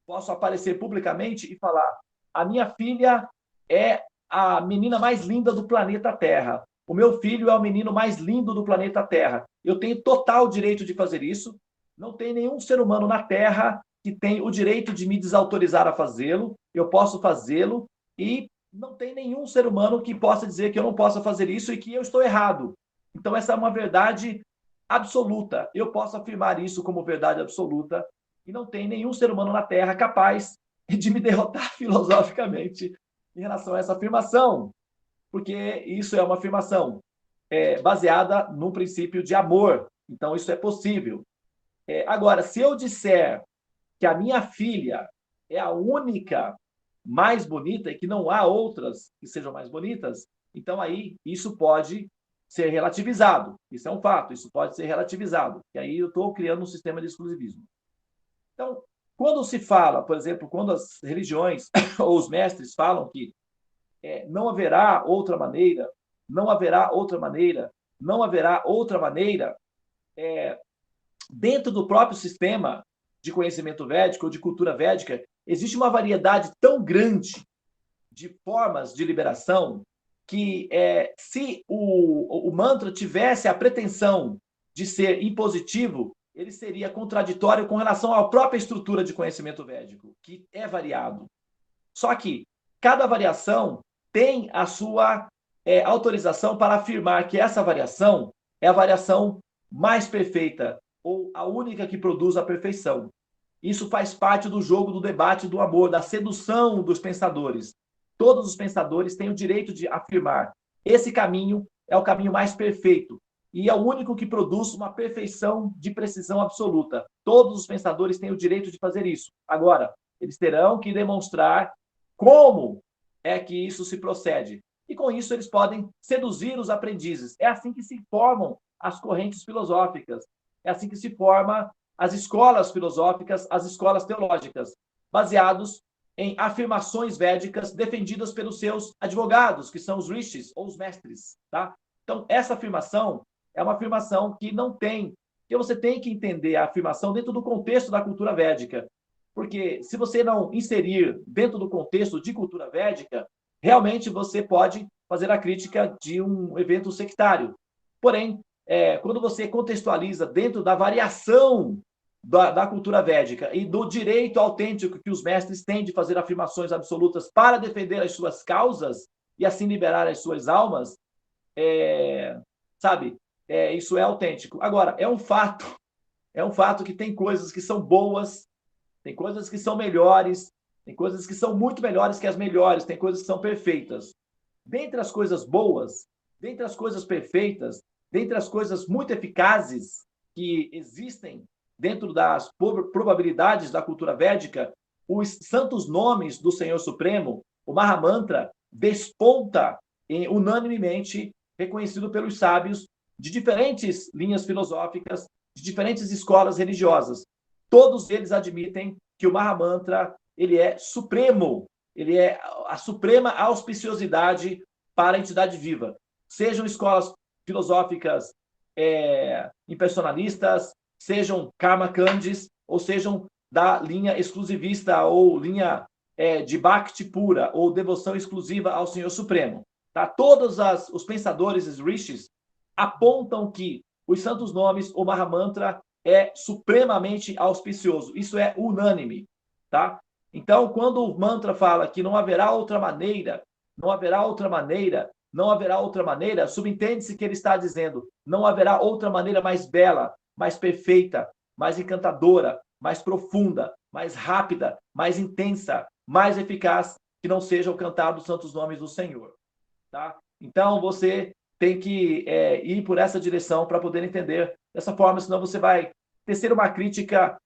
posso aparecer publicamente e falar: a minha filha é a menina mais linda do planeta Terra. O meu filho é o menino mais lindo do planeta Terra. Eu tenho total direito de fazer isso. Não tem nenhum ser humano na Terra que tem o direito de me desautorizar a fazê-lo. Eu posso fazê-lo e não tem nenhum ser humano que possa dizer que eu não possa fazer isso e que eu estou errado. Então, essa é uma verdade absoluta. Eu posso afirmar isso como verdade absoluta e não tem nenhum ser humano na Terra capaz de me derrotar filosoficamente em relação a essa afirmação, porque isso é uma afirmação baseada num princípio de amor. Então, isso é possível. Agora, se eu disser que a minha filha é a única mais bonita e que não há outras que sejam mais bonitas, então aí isso pode ser relativizado. Isso é um fato, isso pode ser relativizado. E aí eu estou criando um sistema de exclusivismo. Então, quando se fala, por exemplo, quando as religiões ou os mestres falam que não haverá outra maneira, não haverá outra maneira, não haverá outra maneira, dentro do próprio sistema de conhecimento védico ou de cultura védica, existe uma variedade tão grande de formas de liberação que, se o mantra tivesse a pretensão de ser impositivo, ele seria contraditório com relação à própria estrutura de conhecimento védico, que é variado. Só que cada variação tem a sua autorização para afirmar que essa variação é a variação mais perfeita ou a única que produz a perfeição. Isso faz parte do jogo do debate do amor, da sedução dos pensadores. Todos os pensadores têm o direito de afirmar: esse caminho é o caminho mais perfeito e é o único que produz uma perfeição de precisão absoluta. Todos os pensadores têm o direito de fazer isso. Agora, eles terão que demonstrar como é que isso se procede. E com isso eles podem seduzir os aprendizes. É assim que se formam as correntes filosóficas. É assim que se forma as escolas filosóficas, as escolas teológicas, baseados em afirmações védicas defendidas pelos seus advogados, que são os rishis, ou os mestres. Tá? Então, essa afirmação é uma afirmação que não tem... Porque você tem que entender a afirmação dentro do contexto da cultura védica. Porque se você não inserir dentro do contexto de cultura védica, realmente você pode fazer a crítica de um evento sectário. Porém, quando você contextualiza dentro da variação da cultura védica e do direito autêntico que os mestres têm de fazer afirmações absolutas para defender as suas causas e assim liberar as suas almas, sabe? Isso é autêntico. Agora, é um fato que tem coisas que são boas, tem coisas que são melhores, tem coisas que são muito melhores que as melhores, tem coisas que são perfeitas. Dentre as coisas boas, dentre as coisas perfeitas, dentre as coisas muito eficazes que existem dentro das probabilidades da cultura védica, os santos nomes do Senhor Supremo, o Mahamantra, desponta unanimemente, reconhecido pelos sábios de diferentes linhas filosóficas, de diferentes escolas religiosas. Todos eles admitem que o Mahamantra ele é supremo, ele é a suprema auspiciosidade para a entidade viva. Sejam escolas filosóficas impersonalistas, sejam karmakandis, ou sejam da linha exclusivista ou linha de Bhakti pura, ou devoção exclusiva ao Senhor Supremo. Tá? Todos os pensadores, os rishis, apontam que os santos nomes, o Mahamantra, é supremamente auspicioso. Isso é unânime. Tá? Então, quando o mantra fala que não haverá outra maneira, não haverá outra maneira, não haverá outra maneira, subentende-se que ele está dizendo não haverá outra maneira mais bela, mais perfeita, mais encantadora, mais profunda, mais rápida, mais intensa, mais eficaz, que não seja o cantar dos santos nomes do Senhor. Tá? Então, você tem que ir por essa direção para poder entender dessa forma, senão você vai tecer uma crítica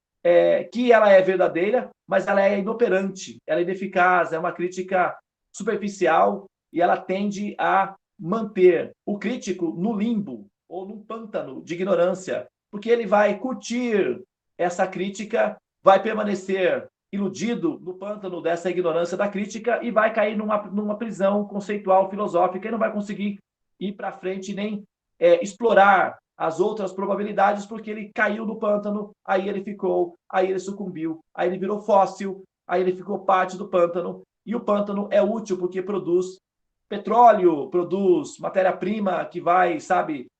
que ela é verdadeira, mas ela é inoperante, ela é ineficaz, é uma crítica superficial e ela tende a manter o crítico no limbo ou num pântano de ignorância, porque ele vai curtir essa crítica, vai permanecer iludido no pântano dessa ignorância da crítica e vai cair numa prisão conceitual filosófica e não vai conseguir ir para frente nem explorar as outras probabilidades, porque ele caiu no pântano, aí ele sucumbiu, aí ele virou fóssil, aí ele ficou parte do pântano, e o pântano é útil porque produz petróleo, produz matéria-prima que vai,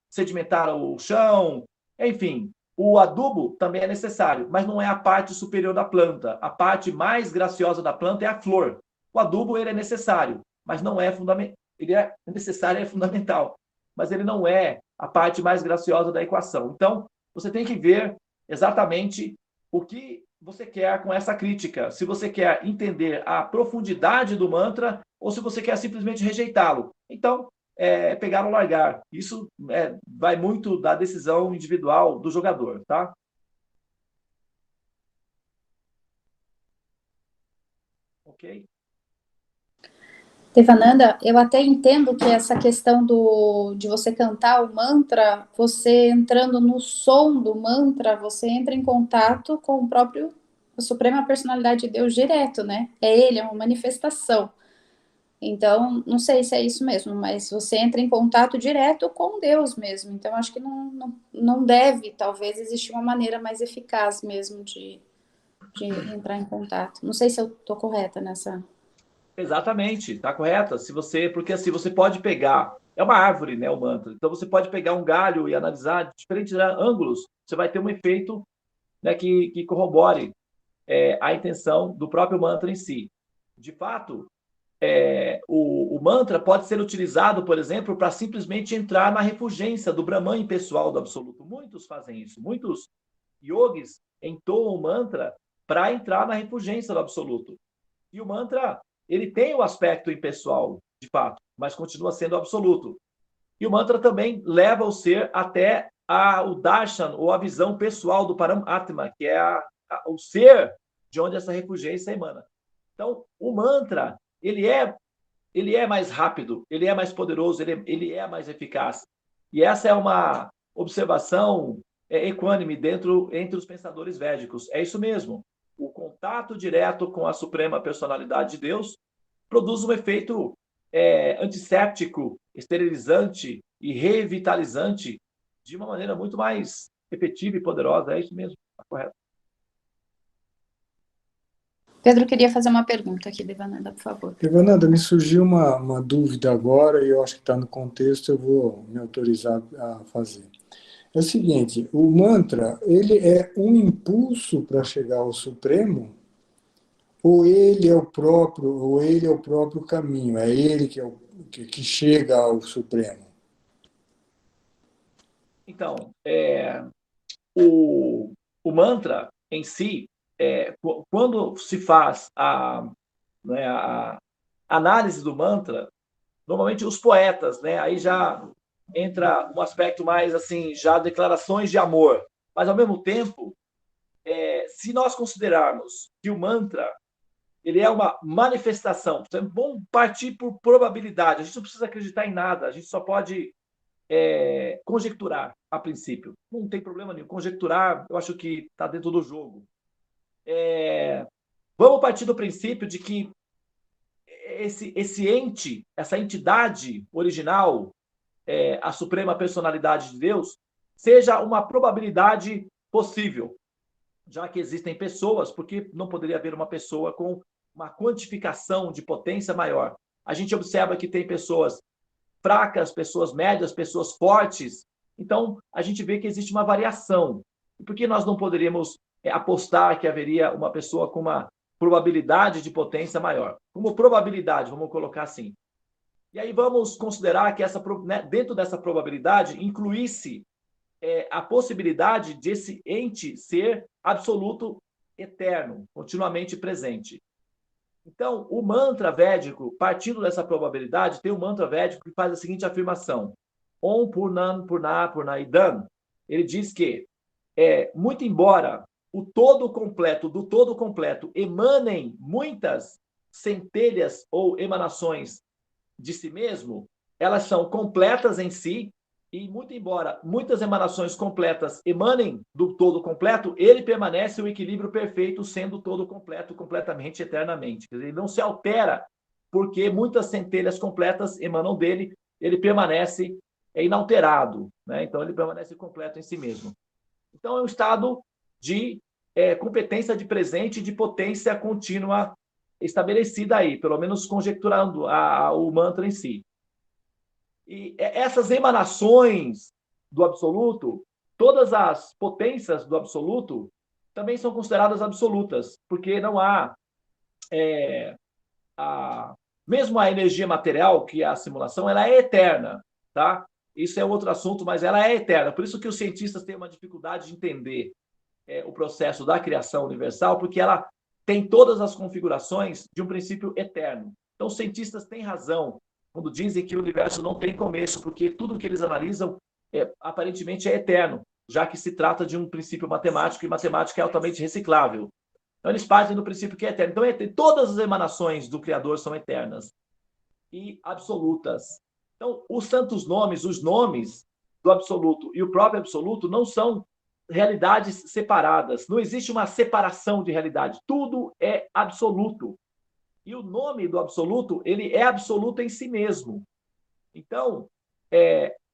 sedimentar o chão, enfim. O adubo também é necessário, mas não é a parte superior da planta. A parte mais graciosa da planta é a flor. O adubo ele é necessário, mas não é fundamental. Ele é necessário, é fundamental, mas ele não é a parte mais graciosa da equação. Então, você tem que ver exatamente o que você quer com essa crítica. Se você quer entender a profundidade do mantra ou se você quer simplesmente rejeitá-lo. Então, pegar ou largar. Isso vai muito da decisão individual do jogador, tá? Ok? Devananda, eu até entendo que essa questão de você cantar o mantra, você entrando no som do mantra, você entra em contato com a Suprema Personalidade de Deus direto, né? É ele, é uma manifestação. Então, não sei se é isso mesmo, mas você entra em contato direto com Deus mesmo. Então, acho que não deve, talvez, existir uma maneira mais eficaz mesmo de entrar em contato. Não sei se eu estou correta nessa... Exatamente, está correta. Porque assim, você pode pegar, é uma árvore, né, o mantra. Então você pode pegar um galho e analisar de diferentes ângulos, você vai ter um efeito, né, que corrobore a intenção do próprio mantra em si. De fato, o mantra pode ser utilizado, por exemplo, para simplesmente entrar na refulgência do Brahman impessoal do Absoluto. Muitos fazem isso. Muitos yogis entoam o mantra para entrar na refulgência do Absoluto. E o mantra ele tem o aspecto impessoal, de fato, mas continua sendo absoluto. E o mantra também leva o ser até o darshan, ou a visão pessoal do Paramatma, que é o ser de onde essa refulgência emana. Então, o mantra, ele é mais rápido, ele é mais poderoso, ele é mais eficaz. E essa é uma observação equânime entre os pensadores védicos. É isso mesmo. O contato direto com a suprema personalidade de Deus produz um efeito antisséptico, esterilizante e revitalizante de uma maneira muito mais efetiva e poderosa. É isso mesmo, está correto. Pedro queria fazer uma pergunta aqui, Devananda, por favor. Devananda, me surgiu uma dúvida agora, e eu acho que está no contexto, eu vou me autorizar a fazer. É o seguinte, o mantra, ele é um impulso para chegar ao Supremo, ou ele é o próprio caminho, é ele que chega ao Supremo? Então, o mantra em si, quando se faz a análise do mantra, normalmente os poetas, né, aí já entra um aspecto mais assim, já declarações de amor, mas ao mesmo tempo, se nós considerarmos que o mantra ele é uma manifestação, vamos partir por probabilidade, a gente não precisa acreditar em nada, a gente só pode conjecturar a princípio, não tem problema nenhum, conjecturar eu acho que está dentro do jogo. Vamos partir do princípio de que esse ente, essa entidade original, a suprema personalidade de Deus, seja uma probabilidade possível, já que existem pessoas, porque não poderia haver uma pessoa com uma quantificação de potência maior. A gente observa que tem pessoas fracas, pessoas médias, pessoas fortes, então a gente vê que existe uma variação. E por que nós não poderíamos apostar que haveria uma pessoa com uma probabilidade de potência maior? Como probabilidade, vamos colocar assim. E aí vamos considerar que dentro dessa probabilidade incluísse a possibilidade desse ente ser absoluto, eterno, continuamente presente. Então, o mantra védico, partindo dessa probabilidade, tem um mantra védico que faz a seguinte afirmação: Om Purnan Purna Purnaidan. Ele diz que, muito embora do todo completo emanem muitas centelhas ou emanações de si mesmo, elas são completas em si, e muito embora muitas emanações completas emanem do todo completo, ele permanece o equilíbrio perfeito, sendo todo completo, completamente, eternamente. Quer dizer, ele não se altera, porque muitas centelhas completas emanam dele, ele permanece inalterado, né? Então ele permanece completo em si mesmo. Então é um estado de competência de presente e de potência contínua estabelecida aí, pelo menos conjecturando o mantra em si. E essas emanações do absoluto, todas as potências do absoluto, também são consideradas absolutas, porque não há mesmo a energia material, que é a simulação, ela é eterna, tá? Isso é outro assunto, mas ela é eterna. Por isso que os cientistas têm uma dificuldade de entender o processo da criação universal, porque ela tem todas as configurações de um princípio eterno. Então, os cientistas têm razão quando dizem que o universo não tem começo, porque tudo que eles analisam aparentemente é eterno, já que se trata de um princípio matemático, e matemática é altamente reciclável. Então, eles partem do princípio que é eterno. Então, todas as emanações do Criador são eternas e absolutas. Então, os santos nomes, os nomes do absoluto e o próprio absoluto não são realidades separadas. Não existe uma separação de realidade. Tudo é absoluto. E o nome do absoluto, ele é absoluto em si mesmo. Então,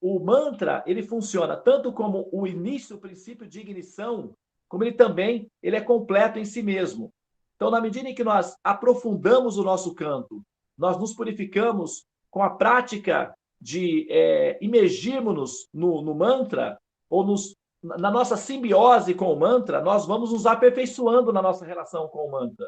o mantra, ele funciona tanto como o início, o princípio de ignição, como ele é completo em si mesmo. Então, na medida em que nós aprofundamos o nosso canto, nós nos purificamos com a prática de imergirmos-nos no mantra, ou na nossa simbiose com o mantra, nós vamos nos aperfeiçoando na nossa relação com o mantra.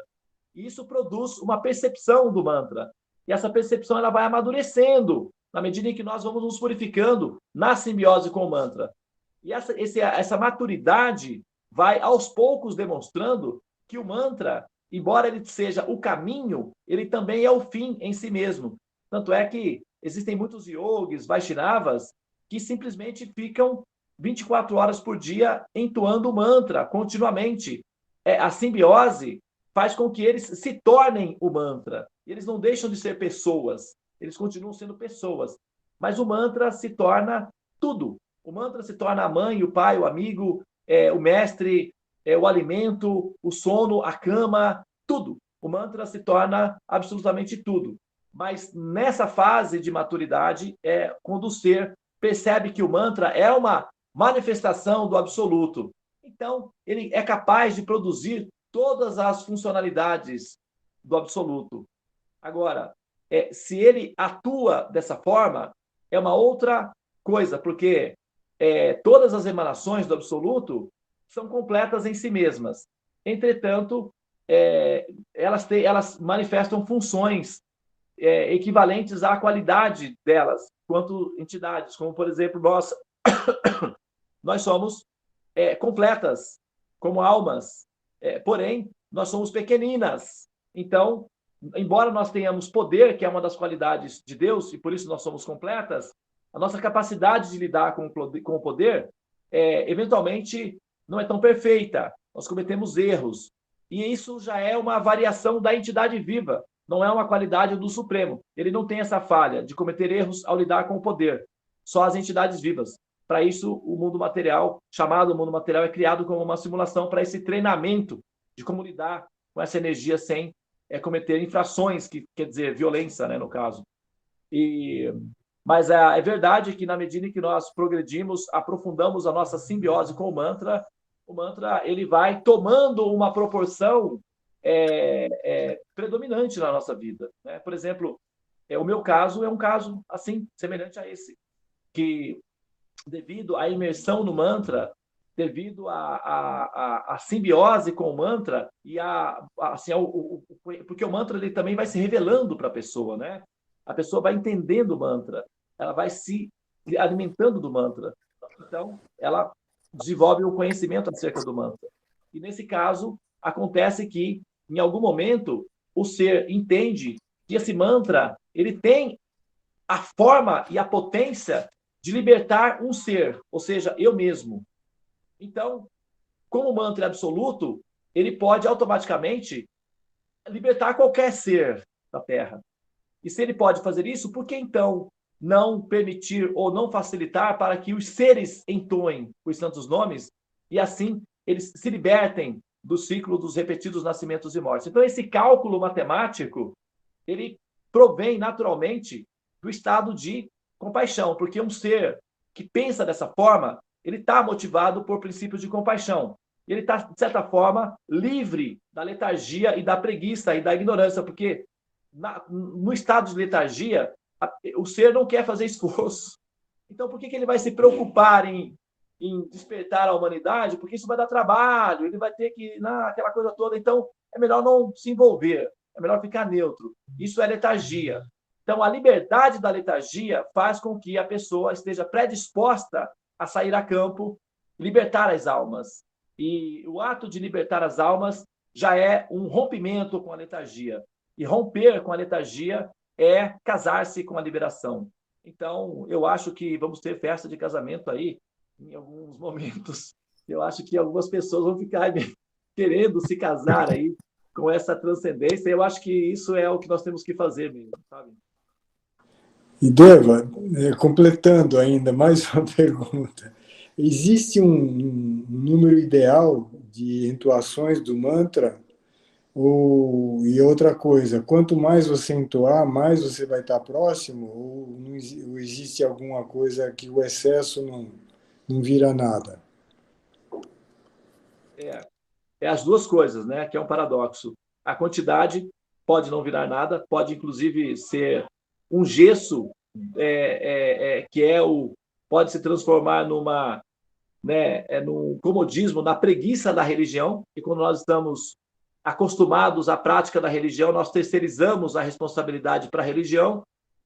E isso produz uma percepção do mantra. E essa percepção ela vai amadurecendo na medida em que nós vamos nos purificando na simbiose com o mantra. E essa maturidade vai, aos poucos, demonstrando que o mantra, embora ele seja o caminho, ele também é o fim em si mesmo. Tanto é que existem muitos yogis, Vaishnavas, que simplesmente ficam 24 horas por dia entoando o mantra continuamente. A simbiose faz com que eles se tornem o mantra. Eles não deixam de ser pessoas, eles continuam sendo pessoas. Mas o mantra se torna tudo. O mantra se torna a mãe, o pai, o amigo, o mestre, o alimento, o sono, a cama, tudo. O mantra se torna absolutamente tudo. Mas nessa fase de maturidade, quando o ser percebe que o mantra é uma manifestação do absoluto. Então, ele é capaz de produzir todas as funcionalidades do absoluto. Agora, se ele atua dessa forma, é uma outra coisa, porque todas as emanações do absoluto são completas em si mesmas. Entretanto, elas manifestam funções equivalentes à qualidade delas, quanto entidades, como, por exemplo, nós somos completas como almas, porém, nós somos pequeninas. Então, embora nós tenhamos poder, que é uma das qualidades de Deus, e por isso nós somos completas, a nossa capacidade de lidar com o poder, eventualmente, não é tão perfeita. Nós cometemos erros. E isso já é uma variação da entidade viva, não é uma qualidade do Supremo. Ele não tem essa falha de cometer erros ao lidar com o poder. Só as entidades vivas. Para isso, o mundo material, chamado mundo material, é criado como uma simulação para esse treinamento de como lidar com essa energia sem cometer infrações, que quer dizer violência, né, no caso. Mas é verdade que, na medida em que nós progredimos, aprofundamos a nossa simbiose com o mantra ele vai tomando uma proporção predominante na nossa vida, né? Por exemplo, o meu caso é um caso assim, semelhante a esse, que devido à imersão no mantra, devido à simbiose com o mantra e assim, porque o mantra ele também vai se revelando para a pessoa, né? A pessoa vai entendendo o mantra, ela vai se alimentando do mantra. Então, ela desenvolve um conhecimento acerca do mantra. E nesse caso, acontece que em algum momento o ser entende que esse mantra ele tem a forma e a potência de libertar um ser, ou seja, eu mesmo. Então, como o mantra é absoluto, ele pode automaticamente libertar qualquer ser da Terra. E se ele pode fazer isso, por que então não permitir ou não facilitar para que os seres entoem os santos nomes e assim eles se libertem do ciclo dos repetidos nascimentos e mortes? Então, esse cálculo matemático, ele provém naturalmente do estado de compaixão, porque um ser que pensa dessa forma, ele está motivado por princípios de compaixão. Ele está, de certa forma, livre da letargia e da preguiça e da ignorância, porque no estado de letargia, o ser não quer fazer esforço. Então, por que ele vai se preocupar em despertar a humanidade? Porque isso vai dar trabalho, ele vai ter que... aquela coisa toda. Então, é melhor não se envolver, é melhor ficar neutro. Isso é letargia. Então, a liberdade da letargia faz com que a pessoa esteja predisposta a sair a campo, libertar as almas. E o ato de libertar as almas já é um rompimento com a letargia. E romper com a letargia é casar-se com a liberação. Então, eu acho que vamos ter festa de casamento aí em alguns momentos. Eu acho que algumas pessoas vão ficar querendo se casar aí com essa transcendência. Eu acho que isso é o que nós temos que fazer mesmo, sabe? E Deva, completando ainda mais uma pergunta, existe um número ideal de entoações do mantra? E outra coisa, quanto mais você entoar, mais você vai estar próximo? Ou existe alguma coisa que o excesso não vira nada? É as duas coisas, né? Que é um paradoxo. A quantidade pode não virar nada, pode inclusive ser um gesso pode se transformar num comodismo, na preguiça da religião, e quando nós estamos acostumados à prática da religião, nós terceirizamos a responsabilidade para a religião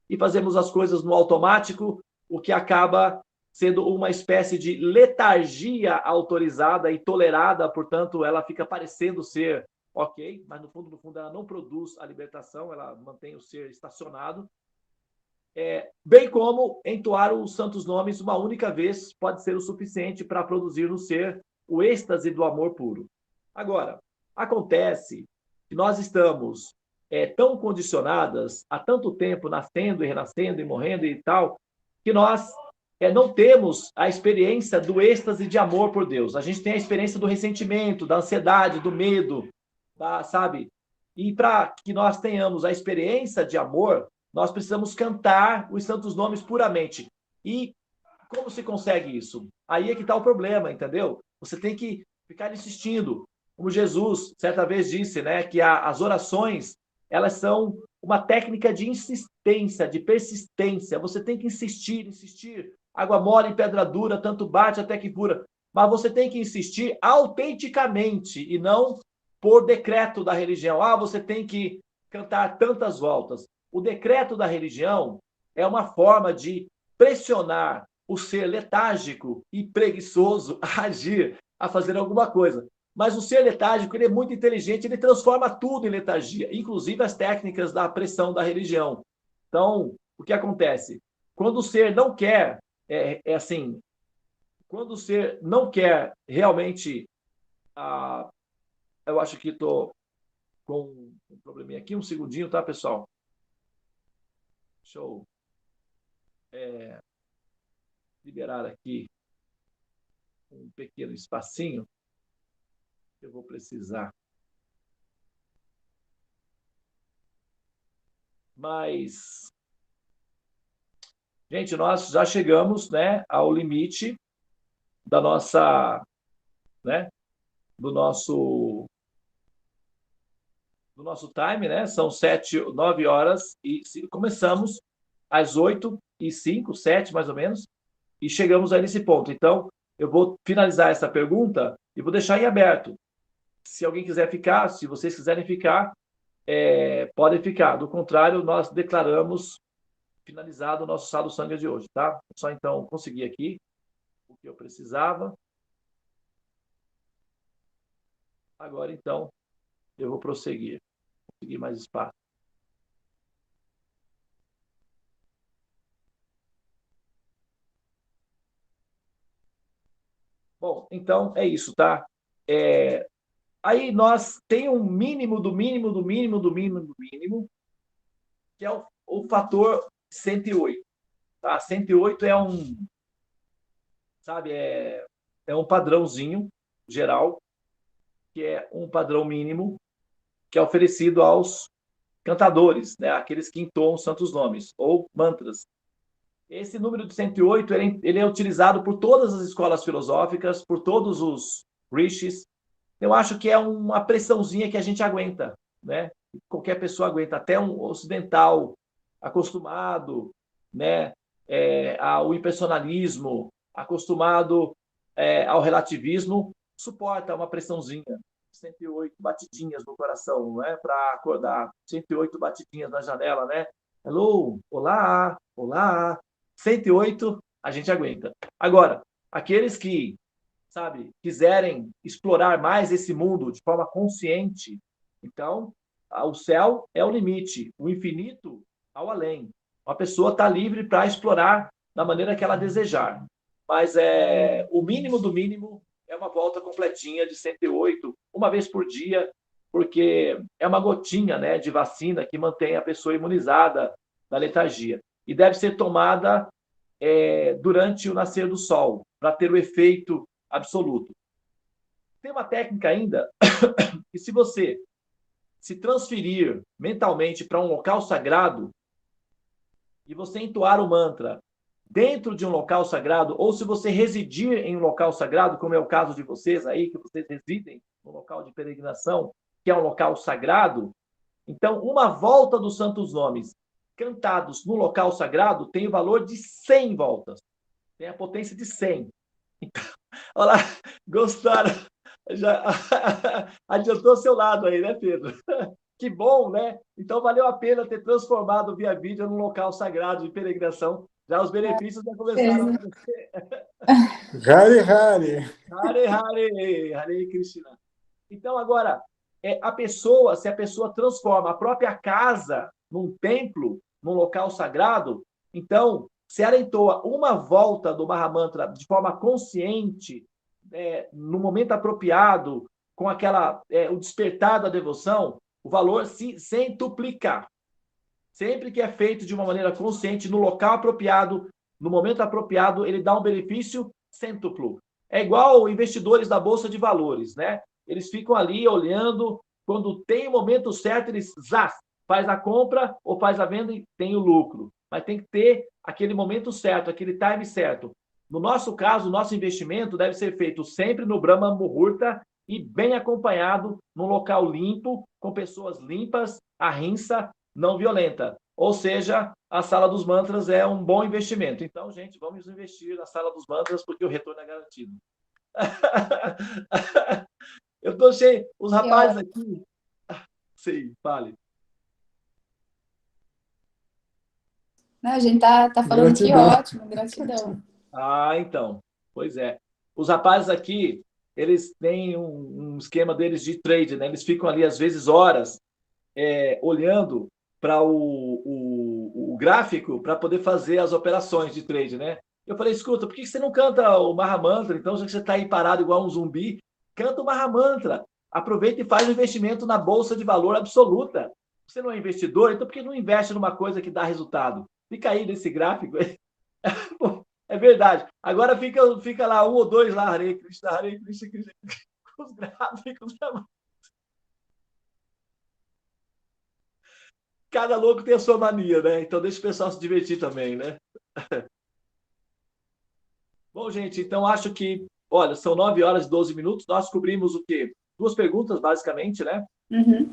e fazemos as coisas no automático, o que acaba sendo uma espécie de letargia autorizada e tolerada, portanto, ela fica parecendo ser ok, mas no fundo ela não produz a libertação, ela mantém o ser estacionado. Bem como entoar os santos nomes uma única vez pode ser o suficiente para produzir no ser o êxtase do amor puro. Agora, acontece que nós estamos tão condicionadas há tanto tempo, nascendo e renascendo e morrendo e tal, que nós não temos a experiência do êxtase de amor por Deus. A gente tem a experiência do ressentimento, da ansiedade, do medo, sabe? E para que nós tenhamos a experiência de amor, nós precisamos cantar os santos nomes puramente. E como se consegue isso? Aí é que está o problema, entendeu? Você tem que ficar insistindo. Como Jesus, certa vez, disse, né, que as orações, elas são uma técnica de insistência, de persistência. Você tem que insistir, insistir. Água mole em pedra dura, tanto bate até que fura. Mas você tem que insistir autenticamente e não por decreto da religião. Você tem que cantar tantas voltas. O decreto da religião é uma forma de pressionar o ser letárgico e preguiçoso a agir, a fazer alguma coisa. Mas o ser letárgico, ele é muito inteligente, ele transforma tudo em letargia, inclusive as técnicas da pressão da religião. Então, o que acontece? Quando o ser não quer, assim, quando o ser não quer realmente, eu acho que estou com um probleminha aqui, um segundinho, tá, pessoal? Deixa eu liberar aqui um pequeno espacinho que eu vou precisar. Mas, gente, nós já chegamos, né, ao limite da nossa, né, do nosso time, né? São 9 horas e começamos às 8h05, 7 mais ou menos, e chegamos a nesse ponto. Então, eu vou finalizar essa pergunta e vou deixar em aberto. Se alguém quiser ficar, se vocês quiserem ficar, podem ficar. Do contrário, nós declaramos finalizado o nosso Sado Sangue de hoje, tá? Só então conseguir aqui o que eu precisava. Agora, então, eu vou prosseguir. Conseguir mais espaço. Bom, então é isso, tá? Aí nós tem um mínimo do mínimo do mínimo do mínimo do mínimo, que é o fator 108. Tá? 108 é sabe, é um padrãozinho geral, que é um padrão mínimo, que é oferecido aos cantadores, né? Aqueles que entoam santos nomes, ou mantras. Esse número de 108, ele é utilizado por todas as escolas filosóficas, por todos os rishis. Eu acho que é uma pressãozinha que a gente aguenta, né? Qualquer pessoa aguenta, até um ocidental acostumado, né, ao impersonalismo, acostumado ao relativismo, suporta uma pressãozinha. 108 batidinhas no coração, né, para acordar. 108 batidinhas na janela, né? Hello, olá, olá. 108, a gente aguenta. Agora, aqueles que, sabe, quiserem explorar mais esse mundo de forma consciente, então, o céu é o limite, o infinito ao além. A pessoa está livre para explorar da maneira que ela desejar. Mas o mínimo do mínimo é uma volta completinha de 108, uma vez por dia, porque é uma gotinha, né, de vacina que mantém a pessoa imunizada da letargia. E deve ser tomada durante o nascer do sol, para ter o efeito absoluto. Tem uma técnica ainda que, se você se transferir mentalmente para um local sagrado e você entoar o mantra dentro de um local sagrado, ou se você residir em um local sagrado, como é o caso de vocês aí, que vocês residem no local de peregrinação, que é um local sagrado, então, uma volta dos santos nomes cantados no local sagrado tem o valor de 100 voltas. Tem a potência de 100. Então, olha lá, gostaram? Já adiantou seu lado aí, né, Pedro? Que bom, né? Então, valeu a pena ter transformado o Via Vídeo num local sagrado de peregrinação. Já os benefícios já começaram a acontecer. Hare Hare. Hare Hare, Hare Krishna. Então, agora, se a pessoa transforma a própria casa num templo, num local sagrado, então, se ela entoa uma volta do Mahamantra de forma consciente, no momento apropriado, com o despertar da devoção, o valor se centuplica. Sempre que é feito de uma maneira consciente, no local apropriado, no momento apropriado, ele dá um benefício cêntuplo. É igual investidores da Bolsa de Valores, né? Eles ficam ali olhando, quando tem o momento certo, eles faz a compra ou faz a venda e tem o lucro. Mas tem que ter aquele momento certo, aquele time certo. No nosso caso, o nosso investimento deve ser feito sempre no Brahma Muhurta e bem acompanhado, num local limpo, com pessoas limpas, ahimsa, não violenta. Ou seja, a Sala dos Mantras é um bom investimento. Então, gente, vamos investir na Sala dos Mantras, porque o retorno é garantido. Eu estou cheio. Os rapazes aqui... Sei, fale. Não, a gente tá falando que Gratidão. ótimo, gratidão. Então. Pois é. Os rapazes aqui, eles têm um esquema deles de trade, né? Eles ficam ali, às vezes, horas olhando para o gráfico para poder fazer as operações de trade, né? Eu falei, escuta, por que você não canta o Mahamantra? Então, já que você está aí parado igual um zumbi, canta o Mahamantra. Aproveita e faz um investimento na Bolsa de Valor absoluta. Você não é investidor, então por que não investe numa coisa que dá resultado? Fica aí nesse gráfico. É verdade. Agora fica lá um ou dois lá, Hare Krishna, Krishna, com os gráficos. Cada louco tem a sua mania, né? Então deixa o pessoal se divertir também, né? Bom, gente, então acho que, olha, são 9 horas e 12 minutos. Nós cobrimos o quê? 2 perguntas, basicamente, né? Uhum.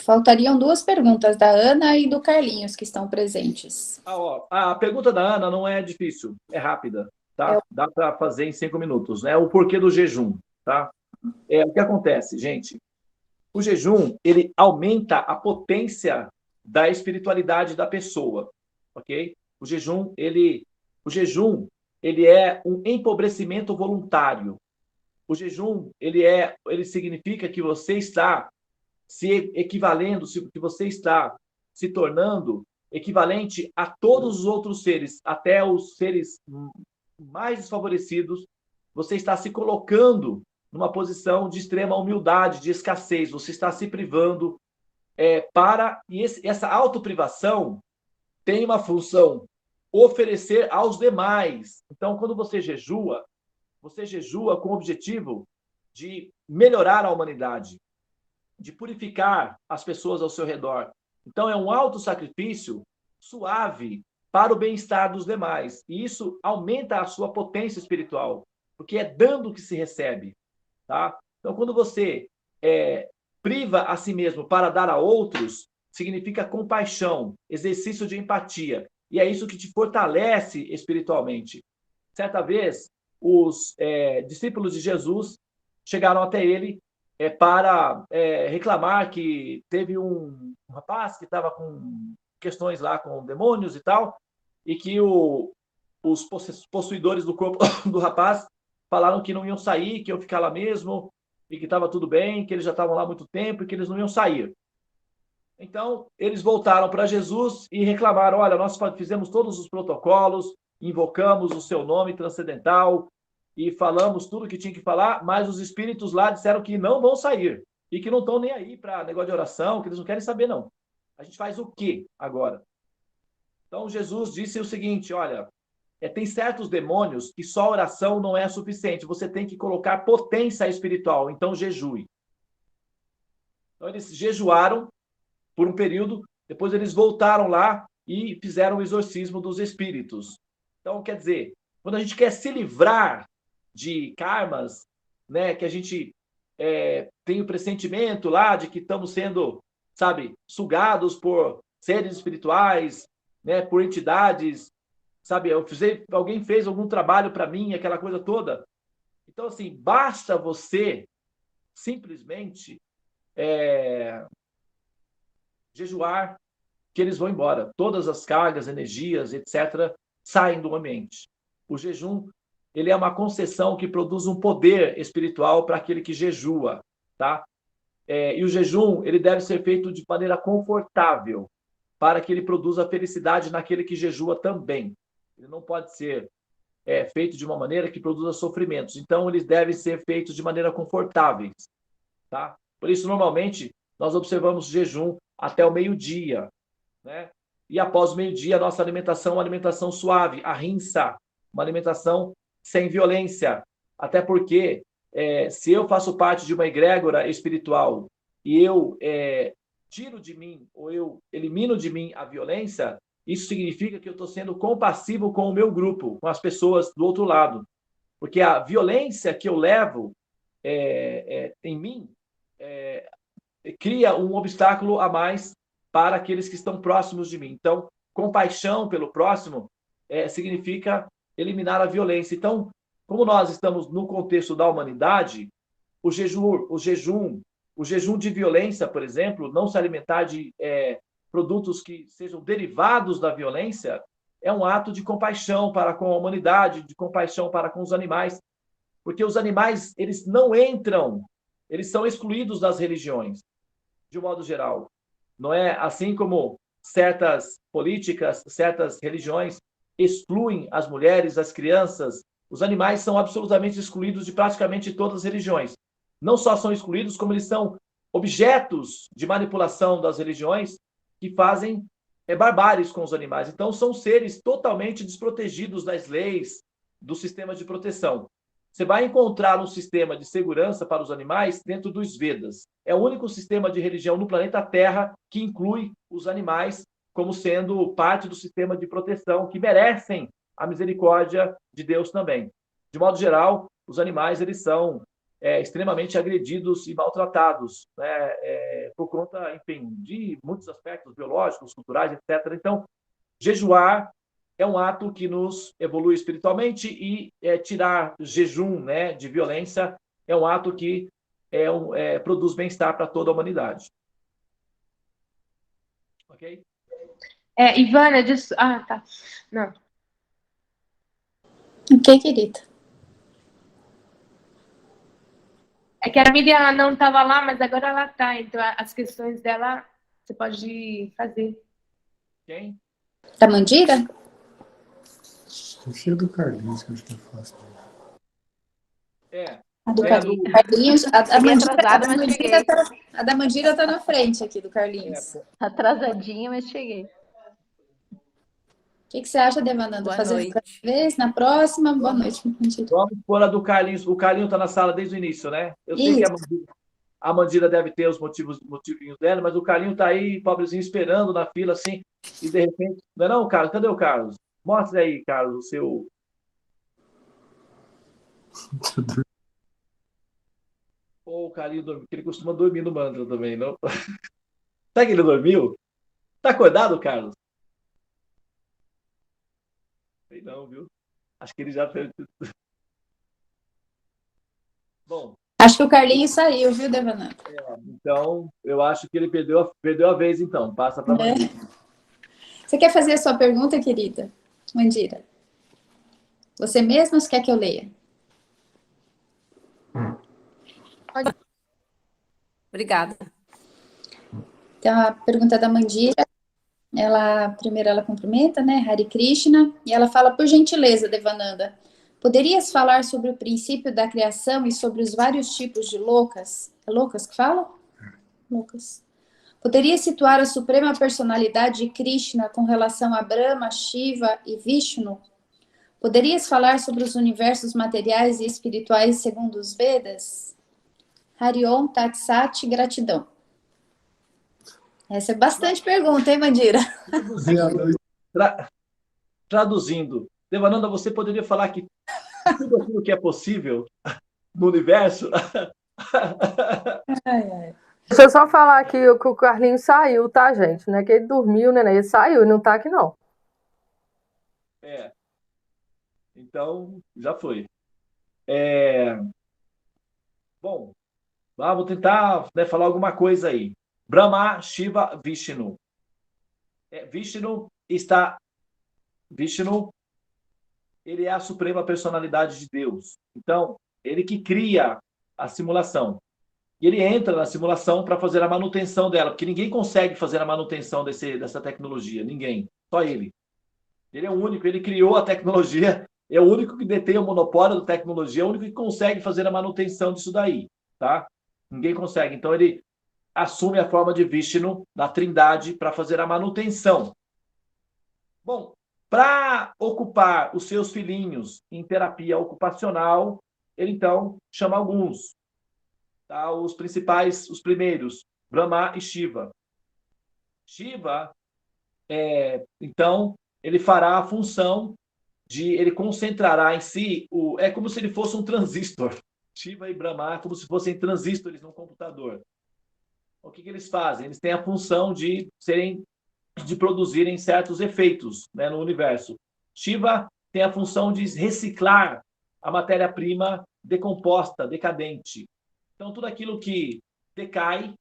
Faltariam 2 perguntas, da Ana e do Carlinhos, que estão presentes. A pergunta da Ana não é difícil, é rápida, tá? Dá para fazer em 5 minutos, né? O porquê do jejum, tá? O que acontece, gente? O jejum, ele aumenta a potência da espiritualidade da pessoa, ok? O jejum, ele é um empobrecimento voluntário. O jejum, ele significa que você está se equivalendo, que você está se tornando equivalente a todos os outros seres, até os seres mais desfavorecidos. Você está se colocando numa posição de extrema humildade, de escassez. Você está se privando e essa autoprivação tem uma função: oferecer aos demais. Então, quando você jejua com o objetivo de melhorar a humanidade, de purificar as pessoas ao seu redor. Então, é um autossacrifício suave para o bem-estar dos demais. E isso aumenta a sua potência espiritual, porque é dando que se recebe. Tá? Então, quando você priva a si mesmo para dar a outros, significa compaixão, exercício de empatia. E é isso que te fortalece espiritualmente. Certa vez, os discípulos de Jesus chegaram até ele para reclamar que teve um rapaz que estava com questões lá com demônios e tal, e que os possuidores do corpo do rapaz falaram que não iam sair, que iam ficar lá mesmo, e que estava tudo bem, que eles já estavam lá há muito tempo e que eles não iam sair. Então, eles voltaram para Jesus e reclamaram: olha, nós fizemos todos os protocolos, invocamos o seu nome transcendental e falamos tudo que tinha que falar, mas os espíritos lá disseram que não vão sair e que não estão nem aí para negócio de oração, que eles não querem saber, não. A gente faz o quê agora? Então, Jesus disse o seguinte: olha, tem certos demônios que só oração não é suficiente, você tem que colocar potência espiritual, então jejue. Então, eles jejuaram por um período, depois eles voltaram lá e fizeram o exorcismo dos espíritos. Então, quer dizer, quando a gente quer se livrar de karmas, né, que a gente tem o pressentimento lá de que estamos sendo, sabe, sugados por seres espirituais, né, por entidades, sabe, alguém fez algum trabalho para mim, aquela coisa toda. Então, assim, basta você simplesmente jejuar, que eles vão embora. Todas as cargas, energias, etc., saem do ambiente. O jejum, ele é uma concessão que produz um poder espiritual para aquele que jejua, tá? E o jejum, ele deve ser feito de maneira confortável, para que ele produza felicidade naquele que jejua também. Ele não pode ser feito de uma maneira que produza sofrimentos. Então, eles devem ser feitos de maneira confortáveis, tá? Por isso, normalmente, nós observamos jejum até o meio-dia, né? e após o meio-dia, a nossa alimentação é uma alimentação suave, ahimsa, uma alimentação sem violência. Até porque, se eu faço parte de uma egrégora espiritual e eu tiro de mim, ou eu elimino de mim a violência, isso significa que eu estou sendo compassivo com o meu grupo, com as pessoas do outro lado. Porque a violência que eu levo em mim cria um obstáculo a mais para aqueles que estão próximos de mim. Então, compaixão pelo próximo significa eliminar a violência. Então, como nós estamos no contexto da humanidade, o jejum de violência, por exemplo, não se alimentar de produtos que sejam derivados da violência, é um ato de compaixão para com a humanidade, de compaixão para com os animais, porque os animais, eles não entram, eles são excluídos das religiões, de um modo geral. Não é assim como certas políticas, certas religiões excluem as mulheres, as crianças, os animais são absolutamente excluídos de praticamente todas as religiões. Não só são excluídos, como eles são objetos de manipulação das religiões que fazem barbáries com os animais. Então, são seres totalmente desprotegidos das leis, do sistema de proteção. Você vai encontrar um sistema de segurança para os animais dentro dos Vedas. É o único sistema de religião no planeta Terra que inclui os animais como sendo parte do sistema de proteção, que merecem a misericórdia de Deus também. De modo geral, os animais eles são extremamente agredidos e maltratados, né? Por conta, enfim, de muitos aspectos biológicos, culturais, etc. Então, jejuar é um ato que nos evolui espiritualmente e tirar jejum, né, de violência é um ato que produz bem-estar para toda a humanidade. Ok? Ivana, tá. Não. Ok, querida. É que a Miriam não estava lá, mas agora ela está. Então, as questões dela, você pode fazer. Quem? Da Mandira? Confia do Carlinhos, que eu acho que é fácil. A do Carlinhos. A da Mandira está na frente aqui do Carlinhos. Atrasadinha, mas cheguei. O que você acha, Devananda? Boa Fazer noite. outra vez? Na próxima? Boa noite, Mandira. Vamos pôr a do Carlinhos. O Carlinhos está na sala desde o início, né? Eu sei que a Mandira deve ter os motivinhos dela, mas o Carlinhos está aí, pobrezinho, esperando na fila, assim, e de repente... Não é não, Carlos? Cadê o Carlos? Mostra aí, Carlos, o seu... O Carlinhos dormiu, porque ele costuma dormir no mantra também, não? Será que ele dormiu? Tá acordado, Carlos? Sei não, viu? Acho que ele já fez. Bom. Acho que o Carlinhos saiu, viu, Devananda? Então, eu acho que ele perdeu a vez, então. Passa para a Mandira. Você quer fazer a sua pergunta, querida? Mandira. Você mesma ou quer que eu leia? Obrigada. Então, a pergunta da Mandira, primeiro ela cumprimenta, né, Hare Krishna, e ela fala, por gentileza, Devananda, poderias falar sobre o princípio da criação e sobre os vários tipos de loucas? É loucas que fala? Loucas. Poderia situar a suprema personalidade de Krishna com relação a Brahma, Shiva e Vishnu? Poderias falar sobre os universos materiais e espirituais segundo os Vedas? Hariom, Tat Sat, gratidão. Essa é bastante pergunta, hein, Mandira? Traduzindo, Devananda, você poderia falar que tudo aquilo que é possível no universo... Deixa eu só falar que o Carlinhos saiu, tá, gente? Não é que ele dormiu, né? Ele saiu, ele não tá aqui, não. Então, já foi. Bom, vou tentar, né, falar alguma coisa aí. Brahma, Shiva, Vishnu. Vishnu, ele é a suprema personalidade de Deus. Então, ele que cria a simulação. E ele entra na simulação para fazer a manutenção dela, porque ninguém consegue fazer a manutenção dessa tecnologia, ninguém, só ele. Ele é o único, ele criou a tecnologia, é o único que detém o monopólio da tecnologia, é o único que consegue fazer a manutenção disso daí, tá? Ninguém consegue. Então, ele assume a forma de Vishnu, da Trindade, para fazer a manutenção. Bom, para ocupar os seus filhinhos em terapia ocupacional, ele então chama alguns, tá? Os principais, os primeiros, Brahma e Shiva. Shiva, então, ele fará a função ele concentrará em si, é como se ele fosse um transistor. Shiva e Brahma, como se fossem transistores no computador. O que eles fazem? Eles têm a função de produzirem certos efeitos, né, no universo. Shiva tem a função de reciclar a matéria-prima decomposta, decadente. Então, tudo aquilo que decai,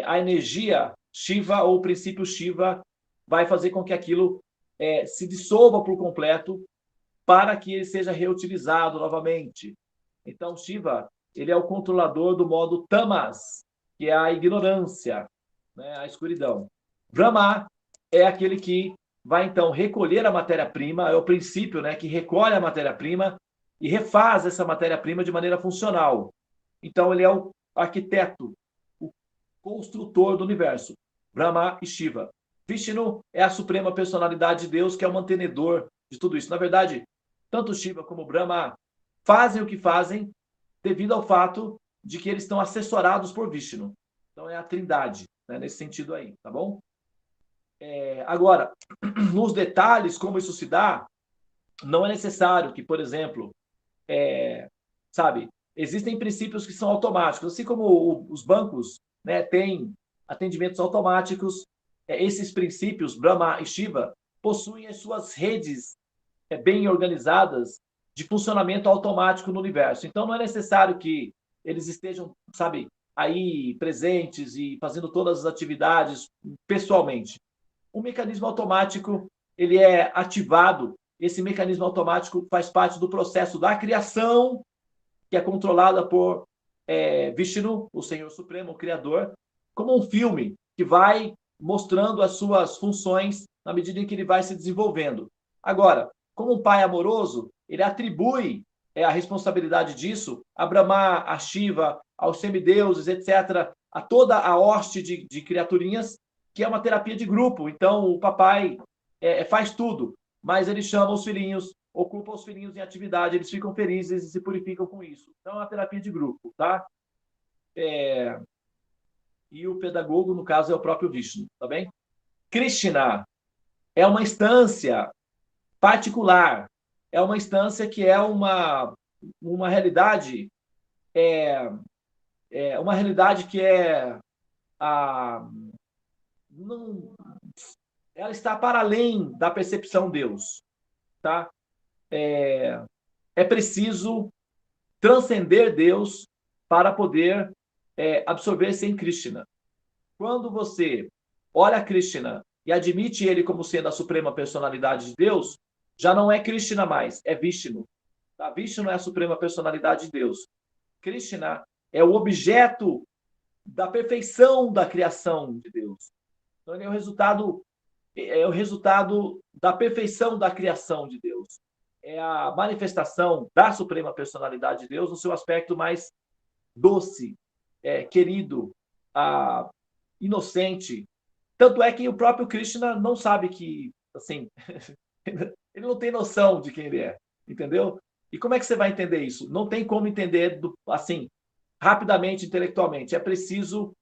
a energia Shiva, ou o princípio Shiva, vai fazer com que aquilo se dissolva por completo para que ele seja reutilizado novamente. Então, Shiva, ele é o controlador do modo tamas, que é a ignorância, né, a escuridão. Brahma é aquele que vai, então, recolher a matéria-prima, é o princípio, né, que recolhe a matéria-prima e refaz essa matéria-prima de maneira funcional. Então, ele é o arquiteto, o construtor do universo. Brahma e Shiva. Vishnu é a suprema personalidade de Deus, que é o mantenedor de tudo isso. Na verdade, tanto Shiva como Brahma fazem o que fazem devido ao fato de que eles estão assessorados por Vishnu. Então, é a trindade, né, nesse sentido aí, tá bom? Agora, nos detalhes, como isso se dá, não é necessário que, por exemplo, existem princípios que são automáticos, assim como os bancos, né, têm atendimentos automáticos, esses princípios, Brahma e Shiva, possuem as suas redes bem organizadas de funcionamento automático no universo. Então, não é necessário que eles estejam, aí presentes e fazendo todas as atividades pessoalmente. O mecanismo automático, ele é ativado. Esse mecanismo automático faz parte do processo da criação, que é controlada por Vishnu, o Senhor Supremo, o Criador, como um filme que vai mostrando as suas funções na medida em que ele vai se desenvolvendo. Agora, como um pai amoroso, ele atribui a responsabilidade disso a Brahma, a Shiva, aos semideuses, etc., a toda a hoste de criaturinhas, que é uma terapia de grupo. Então, o papai faz tudo, mas ele chama os filhinhos, ocupa os filhinhos em atividade, eles ficam felizes e se purificam com isso. Então, é uma terapia de grupo, tá? E o pedagogo, no caso, é o próprio Vishnu, tá bem? Krishna é uma instância particular, é uma instância que é uma realidade, uma realidade que ela está para além da percepção de Deus, tá? É preciso transcender Deus para poder absorver-se em Krishna. Quando você olha Krishna e admite ele como sendo a suprema personalidade de Deus, já não é Krishna mais, é Vishnu. Tá? Vishnu é a suprema personalidade de Deus. Krishna é o objeto da perfeição da criação de Deus. Então, ele é o resultado da perfeição da criação de Deus. É a manifestação da suprema personalidade de Deus no seu aspecto mais doce, querido, inocente. Tanto é que o próprio Krishna não sabe que, assim, ele não tem noção de quem ele é, entendeu? E como é que você vai entender isso? Não tem como entender assim, rapidamente, intelectualmente. É preciso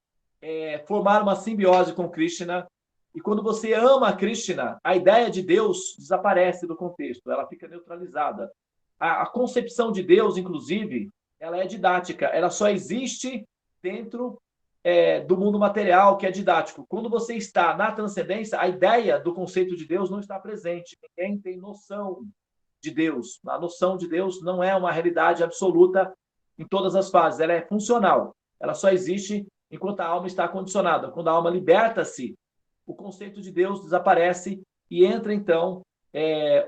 formar uma simbiose com Krishna. E quando você ama Krishna, a ideia de Deus desaparece do contexto, ela fica neutralizada. A concepção de Deus, inclusive, ela é didática, ela só existe dentro do mundo material, que é didático. Quando você está na transcendência, a ideia do conceito de Deus não está presente. Ninguém tem noção de Deus. A noção de Deus não é uma realidade absoluta em todas as fases, ela é funcional. Ela só existe enquanto a alma está condicionada. Quando a alma liberta-se, o conceito de Deus desaparece e entra, então,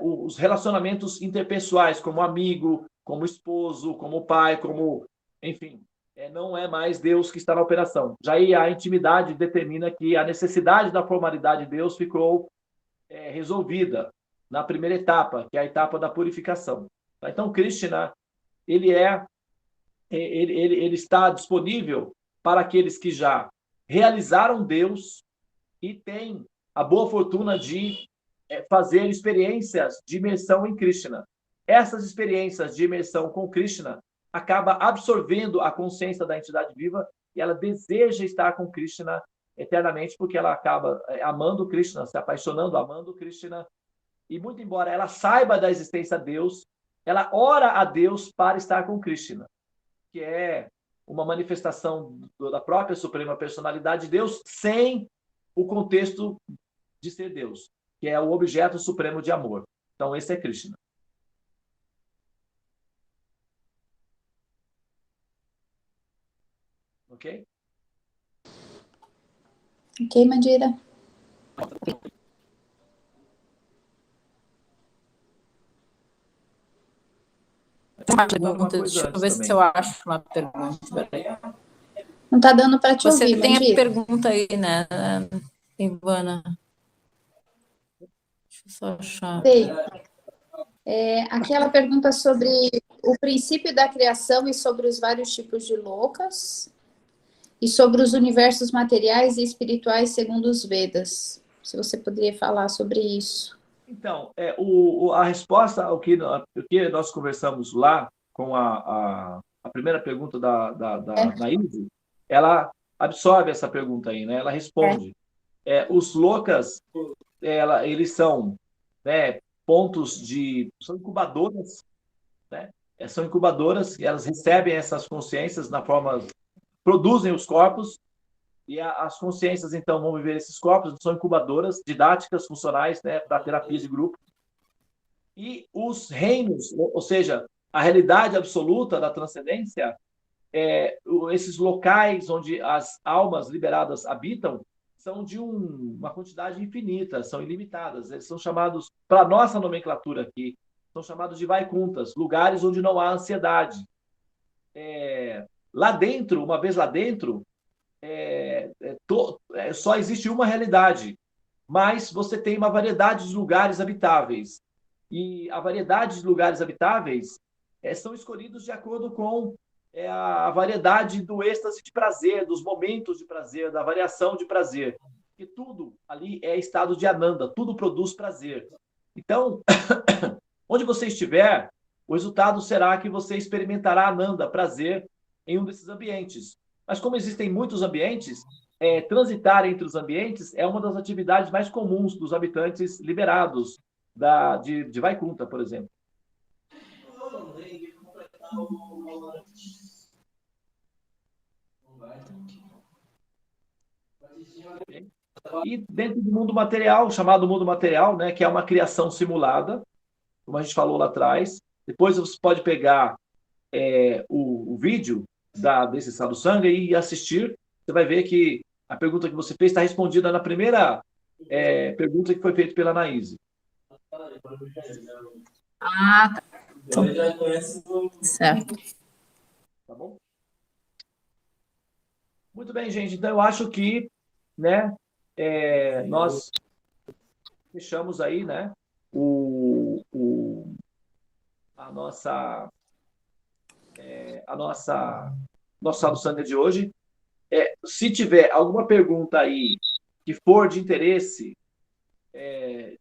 os relacionamentos interpessoais, como amigo, como esposo, como pai, como... Enfim, não é mais Deus que está na operação. Já aí a intimidade determina que a necessidade da formalidade de Deus ficou resolvida na primeira etapa, que é a etapa da purificação. Então, Krishna, ele está disponível para aqueles que já realizaram Deus e têm a boa fortuna de fazer experiências de imersão em Krishna. Essas experiências de imersão com Krishna acaba absorvendo a consciência da entidade viva e ela deseja estar com Krishna eternamente, porque ela acaba amando Krishna, se apaixonando, amando Krishna. E muito embora ela saiba da existência de Deus, ela ora a Deus para estar com Krishna, que é uma manifestação da própria Suprema Personalidade de Deus sem o contexto de ser Deus, que é o objeto supremo de amor. Então, esse é Krishna. Ok? Ok, Mandira? Uma pergunta, deixa eu ver se eu acho uma pergunta. Não está dando para te Você ouvir, tem Mandira. a pergunta aí, né, Ivana? Deixa eu só achar. Sei. Aquela pergunta sobre o princípio da criação e sobre os vários tipos de loucas e sobre os universos materiais e espirituais segundo os Vedas. Se você poderia falar sobre isso. Então, a resposta ao que nós conversamos lá com a primeira pergunta da Naíde, ela absorve essa pergunta aí, né? Ela responde. Os loucas, eles são, né, são incubadoras, né? São incubadoras e elas recebem essas consciências na forma, produzem os corpos e as consciências, então, vão viver esses corpos, são incubadoras didáticas, funcionais, né, para terapia de grupo. E os reinos, ou seja, a realidade absoluta da transcendência, esses locais onde as almas liberadas habitam, são de uma quantidade infinita, são ilimitadas. Eles são chamados, para a nossa nomenclatura aqui, são chamados de Vaikunthas, lugares onde não há ansiedade. Lá dentro, uma vez lá dentro, só existe uma realidade, mas você tem uma variedade de lugares habitáveis. E a variedade de lugares habitáveis são escolhidos de acordo com a variedade do êxtase de prazer, dos momentos de prazer, da variação de prazer. Porque tudo ali é estado de Ananda, tudo produz prazer. Então, onde você estiver, o resultado será que você experimentará Ananda, prazer, em um desses ambientes. Mas como existem muitos ambientes, transitar entre os ambientes é uma das atividades mais comuns dos habitantes liberados de Vaikuntha, por exemplo. E dentro do mundo material, chamado mundo material, né, que é uma criação simulada, como a gente falou lá atrás. Depois você pode pegar o vídeo desse sadhusanga e assistir. Você vai ver que a pergunta que você fez está respondida na primeira pergunta que foi feita pela Anaíse. Ah, tá. Certo. Tá bom? Muito bem, gente. Então, eu acho que, né, nós fechamos aí, né, nosso sadhusanga de hoje. Se tiver alguma pergunta aí que for de interesse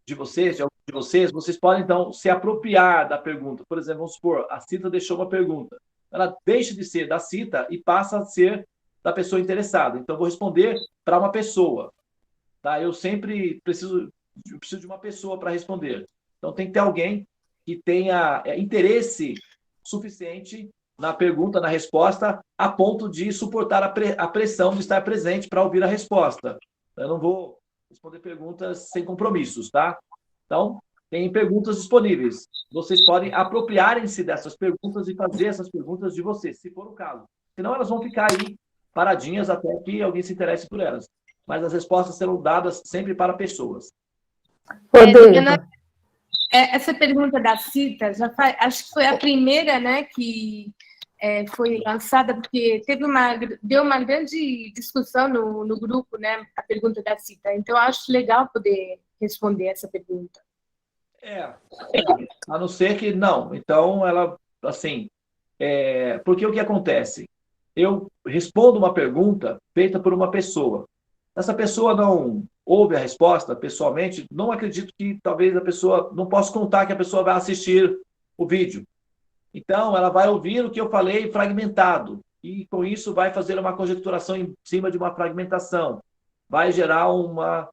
de vocês podem, então, se apropriar da pergunta. Por exemplo, vamos supor, a Cita deixou uma pergunta. Ela deixa de ser da Cita e passa a ser da pessoa interessada. Então, eu vou responder para uma pessoa. Tá? Eu sempre preciso de uma pessoa para responder. Então, tem que ter alguém que tenha interesse suficiente na pergunta, na resposta, a ponto de suportar a pressão de estar presente para ouvir a resposta. Eu não vou responder perguntas sem compromissos, tá? Então, tem perguntas disponíveis. Vocês podem apropriarem-se dessas perguntas e fazer essas perguntas de vocês, se for o caso. Senão, elas vão ficar aí paradinhas até que alguém se interesse por elas. Mas as respostas serão dadas sempre para pessoas. Essa pergunta da Cita, acho que foi a primeira, né, que foi lançada, porque deu uma grande discussão no grupo, né, a pergunta da Cita. Então, eu acho legal poder responder essa pergunta. A não ser que não. Então, ela, assim, porque o que acontece? Eu respondo uma pergunta feita por uma pessoa. Essa pessoa não ouve a resposta pessoalmente, não acredito que talvez a pessoa, não posso contar que a pessoa vai assistir o vídeo. Então, ela vai ouvir o que eu falei fragmentado, e com isso vai fazer uma conjecturação em cima de uma fragmentação. Vai gerar uma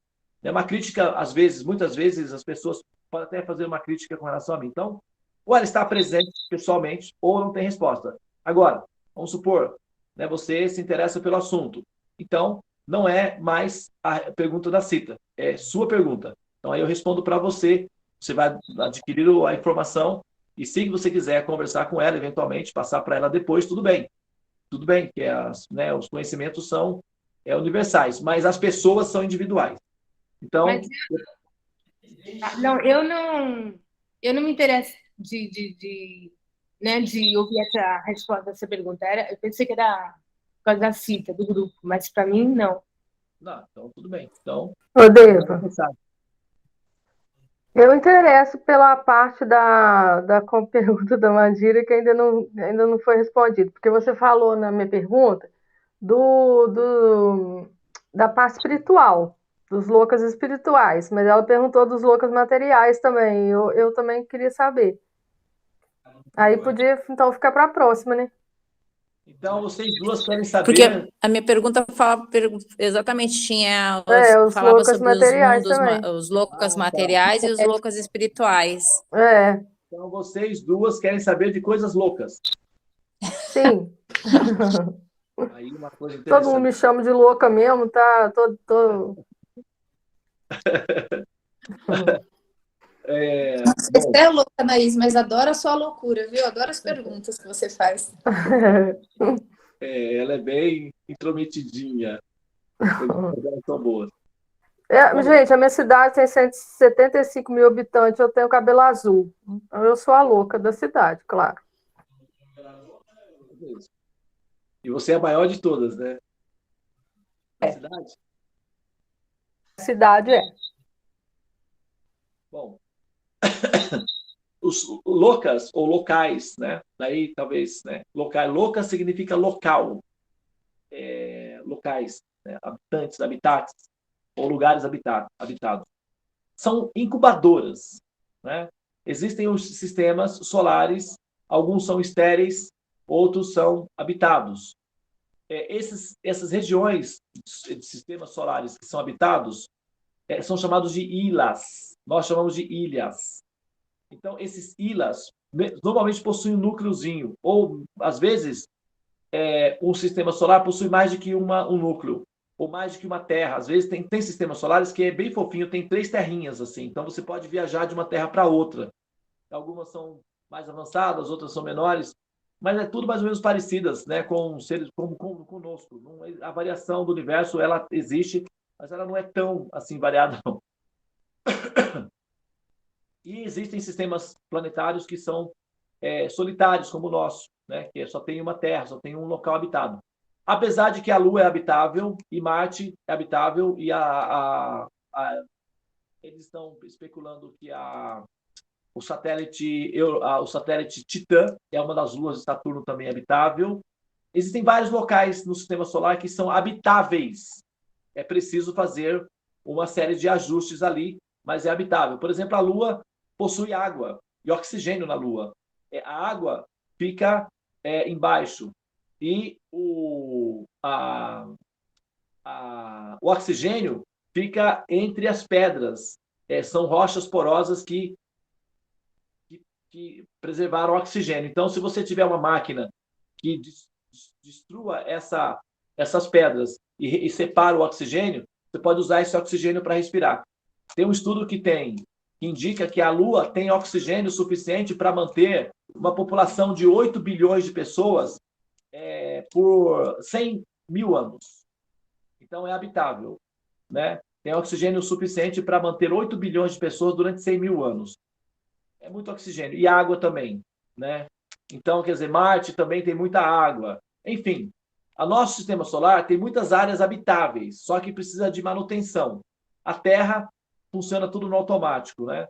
crítica, às vezes, muitas vezes, as pessoas podem até fazer uma crítica com relação a mim. Então, ou ela está presente pessoalmente, ou não tem resposta. Agora, vamos supor, né, você se interessa pelo assunto. Então, não é mais a pergunta da Cita, é sua pergunta. Então, aí eu respondo para você, você vai adquirir a informação, e se você quiser conversar com ela, eventualmente, passar para ela depois, tudo bem. Tudo bem, que os conhecimentos são universais, mas as pessoas são individuais. Então... eu não me interesso de ouvir essa resposta dessa pergunta. Eu pensei que era por causa da Cita, do grupo, mas para mim, não. Não, então tudo bem. Então, Deva, eu interesso pela parte da pergunta da Mandira que ainda não foi respondida, porque você falou na minha pergunta da parte espiritual, dos loucas espirituais, mas ela perguntou dos loucas materiais também. Eu também queria saber. Aí podia, então, ficar para a próxima, né? Então, vocês duas querem saber... Porque a minha pergunta falava exatamente, os falava loucas sobre materiais os mundos, também. os loucas materiais e os loucas espirituais. Então, vocês duas querem saber de coisas loucas. Sim. Aí uma coisa interessante. Todo mundo me chama de louca mesmo, tá? Você é louca, Anaís, mas adoro a sua loucura, viu? Adoro as perguntas que você faz. Ela é bem intrometidinha. Elas são boas. Gente, a minha cidade tem 175 mil habitantes, eu tenho cabelo azul. Então, eu sou a louca da cidade, claro. E você é a maior de todas, né? A cidade? A cidade é. Bom, os loucas ou locais, né? Daí talvez, né? Louca significa local, locais, né? Habitantes, habitats ou lugares habitados. São incubadoras, né? Existem os sistemas solares, alguns são estéreis, outros são habitados. Essas regiões de sistemas solares que são habitados são chamados de ilhas. Nós chamamos de ilhas. Então, esses ilhas normalmente possuem um núcleozinho, ou, às vezes, um sistema solar possui mais de que um núcleo, ou mais de que uma terra. Às vezes, tem sistemas solares que é bem fofinho, tem 3 terrinhas, assim. Então, você pode viajar de uma terra para outra. Algumas são mais avançadas, outras são menores, mas é tudo mais ou menos parecidas, né, com seres como conosco. A variação do universo, ela existe, mas ela não é tão assim variada, não. E existem sistemas planetários que são solitários, como o nosso, né, que só tem uma Terra, só tem um local habitado. Apesar de que a Lua é habitável e Marte é habitável, e eles estão especulando que o satélite Titã é uma das luas de Saturno também habitável. Existem vários locais no sistema solar que são habitáveis. É preciso fazer uma série de ajustes ali, mas é habitável. Por exemplo, a Lua possui água e oxigênio na Lua. A água fica embaixo e o oxigênio fica entre as pedras. São rochas porosas que preservaram o oxigênio. Então, se você tiver uma máquina que destrua essas pedras e separa o oxigênio, você pode usar esse oxigênio para respirar. Tem um estudo que indica que a Lua tem oxigênio suficiente para manter uma população de 8 bilhões de pessoas por 100 mil anos. Então, é habitável, né? Tem oxigênio suficiente para manter 8 bilhões de pessoas durante 100 mil anos. É muito oxigênio. E água também, né? Então, quer dizer, Marte também tem muita água. Enfim, o nosso sistema solar tem muitas áreas habitáveis, só que precisa de manutenção. A Terra funciona tudo no automático, né?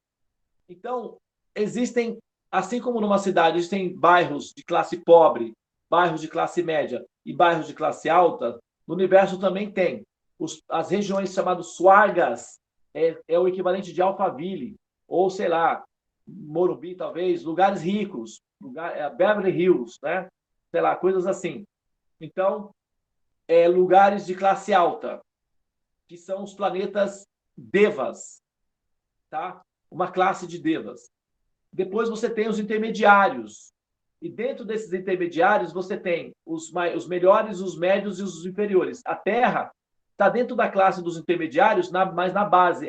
Então, existem, assim como numa cidade, existem bairros de classe pobre, bairros de classe média e bairros de classe alta, no universo também tem. as regiões chamadas Suargas é o equivalente de Alphaville, ou, sei lá, Morumbi, talvez, lugares ricos, Beverly Hills, né? Sei lá, coisas assim. Então, lugares de classe alta, que são os planetas Devas, tá? Uma classe de Devas. Depois você tem os intermediários. E dentro desses intermediários você tem os melhores, os médios e os inferiores. A Terra está dentro da classe dos intermediários, mas na base.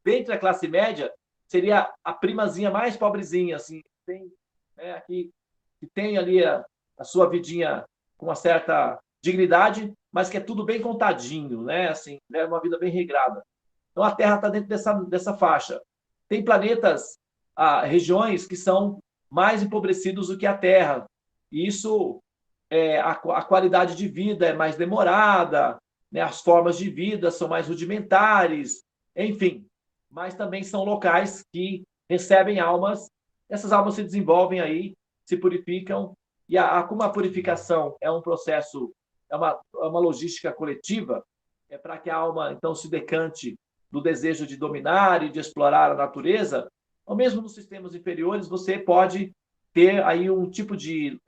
Dentro da classe média, seria a primazinha mais pobrezinha, assim, que tem ali a sua vidinha com uma certa dignidade, mas que é tudo bem contadinho, né? Assim, é uma vida bem regrada. Então, a Terra está dentro dessa faixa. Tem planetas, regiões que são mais empobrecidos do que a Terra. E isso, a qualidade de vida é mais demorada, né? As formas de vida são mais rudimentares, enfim. Mas também são locais que recebem almas. Essas almas se desenvolvem aí, se purificam, e como a purificação é um processo, é uma logística coletiva, para que a alma, então, se decante do desejo de dominar e de explorar a natureza, ou mesmo nos sistemas inferiores, você pode ter aí um tipo de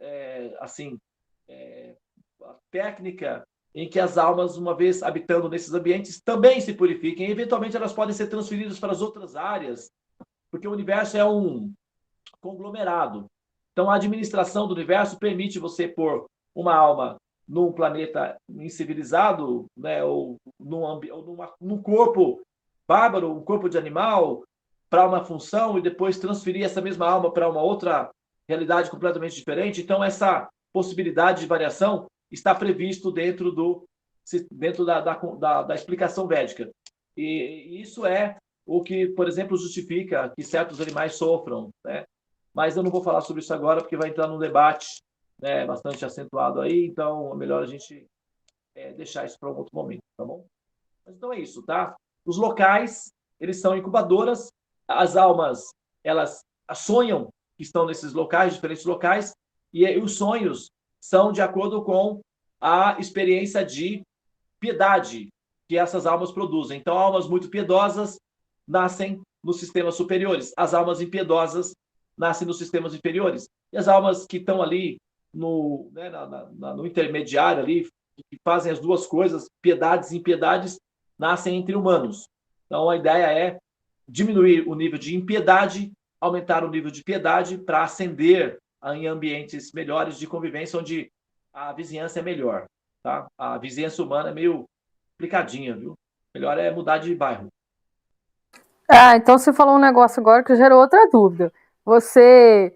técnica em que as almas, uma vez habitando nesses ambientes, também se purifiquem. E, eventualmente, elas podem ser transferidas para as outras áreas, porque o universo é um conglomerado. Então, a administração do universo permite você pôr uma alma num planeta incivilizado, né, ou num corpo bárbaro, um corpo de animal, para uma função, e depois transferir essa mesma alma para uma outra realidade completamente diferente. Então, essa possibilidade de variação está previsto dentro da explicação védica. E isso é o que, por exemplo, justifica que certos animais sofram, né? Mas eu não vou falar sobre isso agora, porque vai entrar num debate, né, bastante acentuado aí, então é melhor a gente deixar isso para um outro momento, tá bom? Mas então é isso, tá? Os locais, eles são incubadoras, as almas, elas sonham que estão nesses locais, diferentes locais, e os sonhos são de acordo com a experiência de piedade que essas almas produzem. Então, almas muito piedosas nascem nos sistemas superiores, as almas impiedosas nascem nos sistemas inferiores, e as almas que estão ali no intermediário, ali, que fazem as duas coisas, piedades e impiedades, nascem entre humanos. Então, a ideia é diminuir o nível de impiedade, aumentar o nível de piedade para ascender em ambientes melhores de convivência, onde a vizinhança é melhor. Tá? A vizinhança humana é meio complicadinha, viu? Melhor é mudar de bairro. Então você falou um negócio agora que gerou outra dúvida. Você,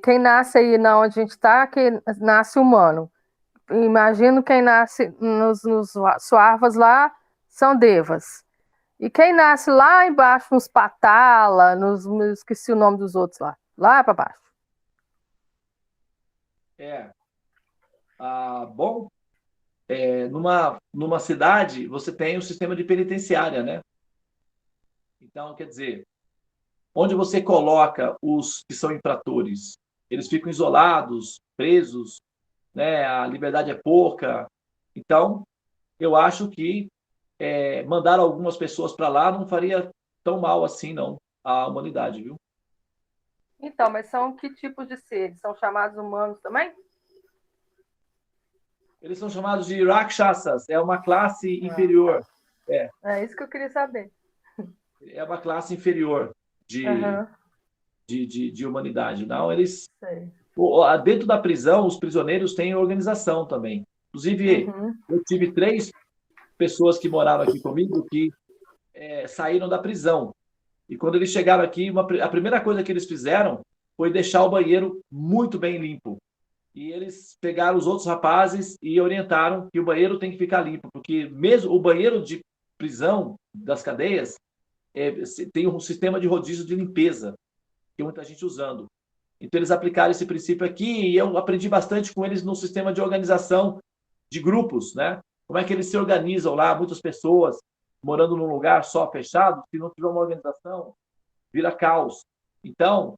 quem nasce aí na onde a gente está, quem nasce humano. Imagino quem nasce nos Suarvas lá, são devas. E quem nasce lá embaixo, nos Patala, esqueci o nome dos outros lá para baixo. Bom, numa cidade, você tem o sistema de penitenciária, né? Então, quer dizer, onde você coloca os que são infratores? Eles ficam isolados, presos, né? A liberdade é pouca. Então, eu acho que mandar algumas pessoas para lá não faria tão mal assim, não, à humanidade, viu? Então, mas são que tipos de seres? São chamados humanos também? Eles são chamados de Rakshasas, é uma classe inferior. É isso que eu queria saber. É uma classe inferior de humanidade. Não, eles... Dentro da prisão, os prisioneiros têm organização também. Inclusive, eu tive 3 pessoas que moraram aqui comigo que saíram da prisão. E quando eles chegaram aqui, a primeira coisa que eles fizeram foi deixar o banheiro muito bem limpo. E eles pegaram os outros rapazes e orientaram que o banheiro tem que ficar limpo, porque mesmo o banheiro de prisão das cadeias tem um sistema de rodízio de limpeza, que muita gente usando. Então, eles aplicaram esse princípio aqui e eu aprendi bastante com eles no sistema de organização de grupos, né? Como é que eles se organizam lá, muitas pessoas morando num lugar só fechado, se não tiver uma organização, vira caos. Então,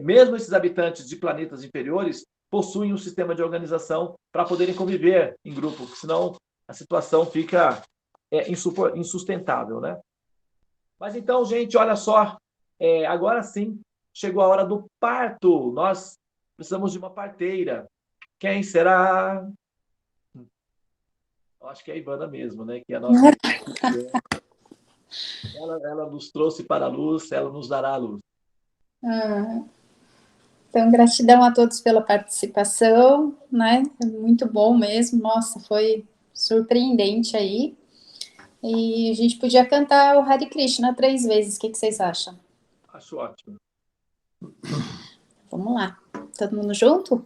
mesmo esses habitantes de planetas inferiores possuem um sistema de organização para poderem conviver em grupo, porque senão a situação fica insustentável, né? Mas então, gente, olha só, agora sim, chegou a hora do parto. Nós precisamos de uma parteira. Quem será? Eu acho que é a Ivana mesmo, né? Que é a nossa... ela nos trouxe para a luz, ela nos dará a luz. Então, gratidão a todos pela participação, né? Muito bom mesmo. Nossa, foi surpreendente aí. E a gente podia cantar o Hare Krishna 3 vezes. O que vocês acham? Acho ótimo. Vamos lá. Todo mundo junto?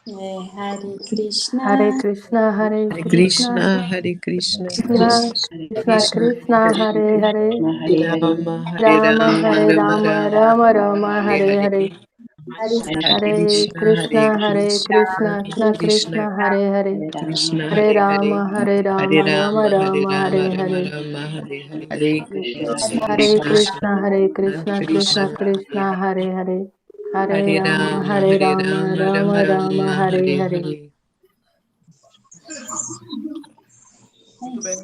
Hare Krishna. Hare Krishna, Hare Hare Krishna, Krishna, Hare Krishna, Krishna Krishna, Hare Hare, Hare Rama, Rama Hare Rama, Rama Rama Hare Hare, Hare Krishna, Krishna Krishna, Hare Hare, Krishna, Hare Rama, Rama Hare Rama, Rama Hare Rama, Hare, Hare Hare Krishna, Krishna Krishna, Hare Hare, Hare Rama, Rama Rama, Hare Hare. Muito bem.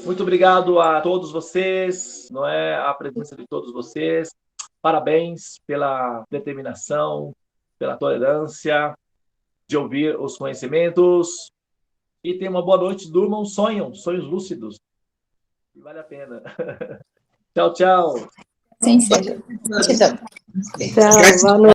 Muito obrigado a todos vocês, não é? A presença de todos vocês. Parabéns pela determinação, pela tolerância de ouvir os conhecimentos. E tenham uma boa noite. Durmam, sonhos lúcidos. Vale a pena. Tchau, tchau. Sim, seja. Gratidão. Tchau, boa noite.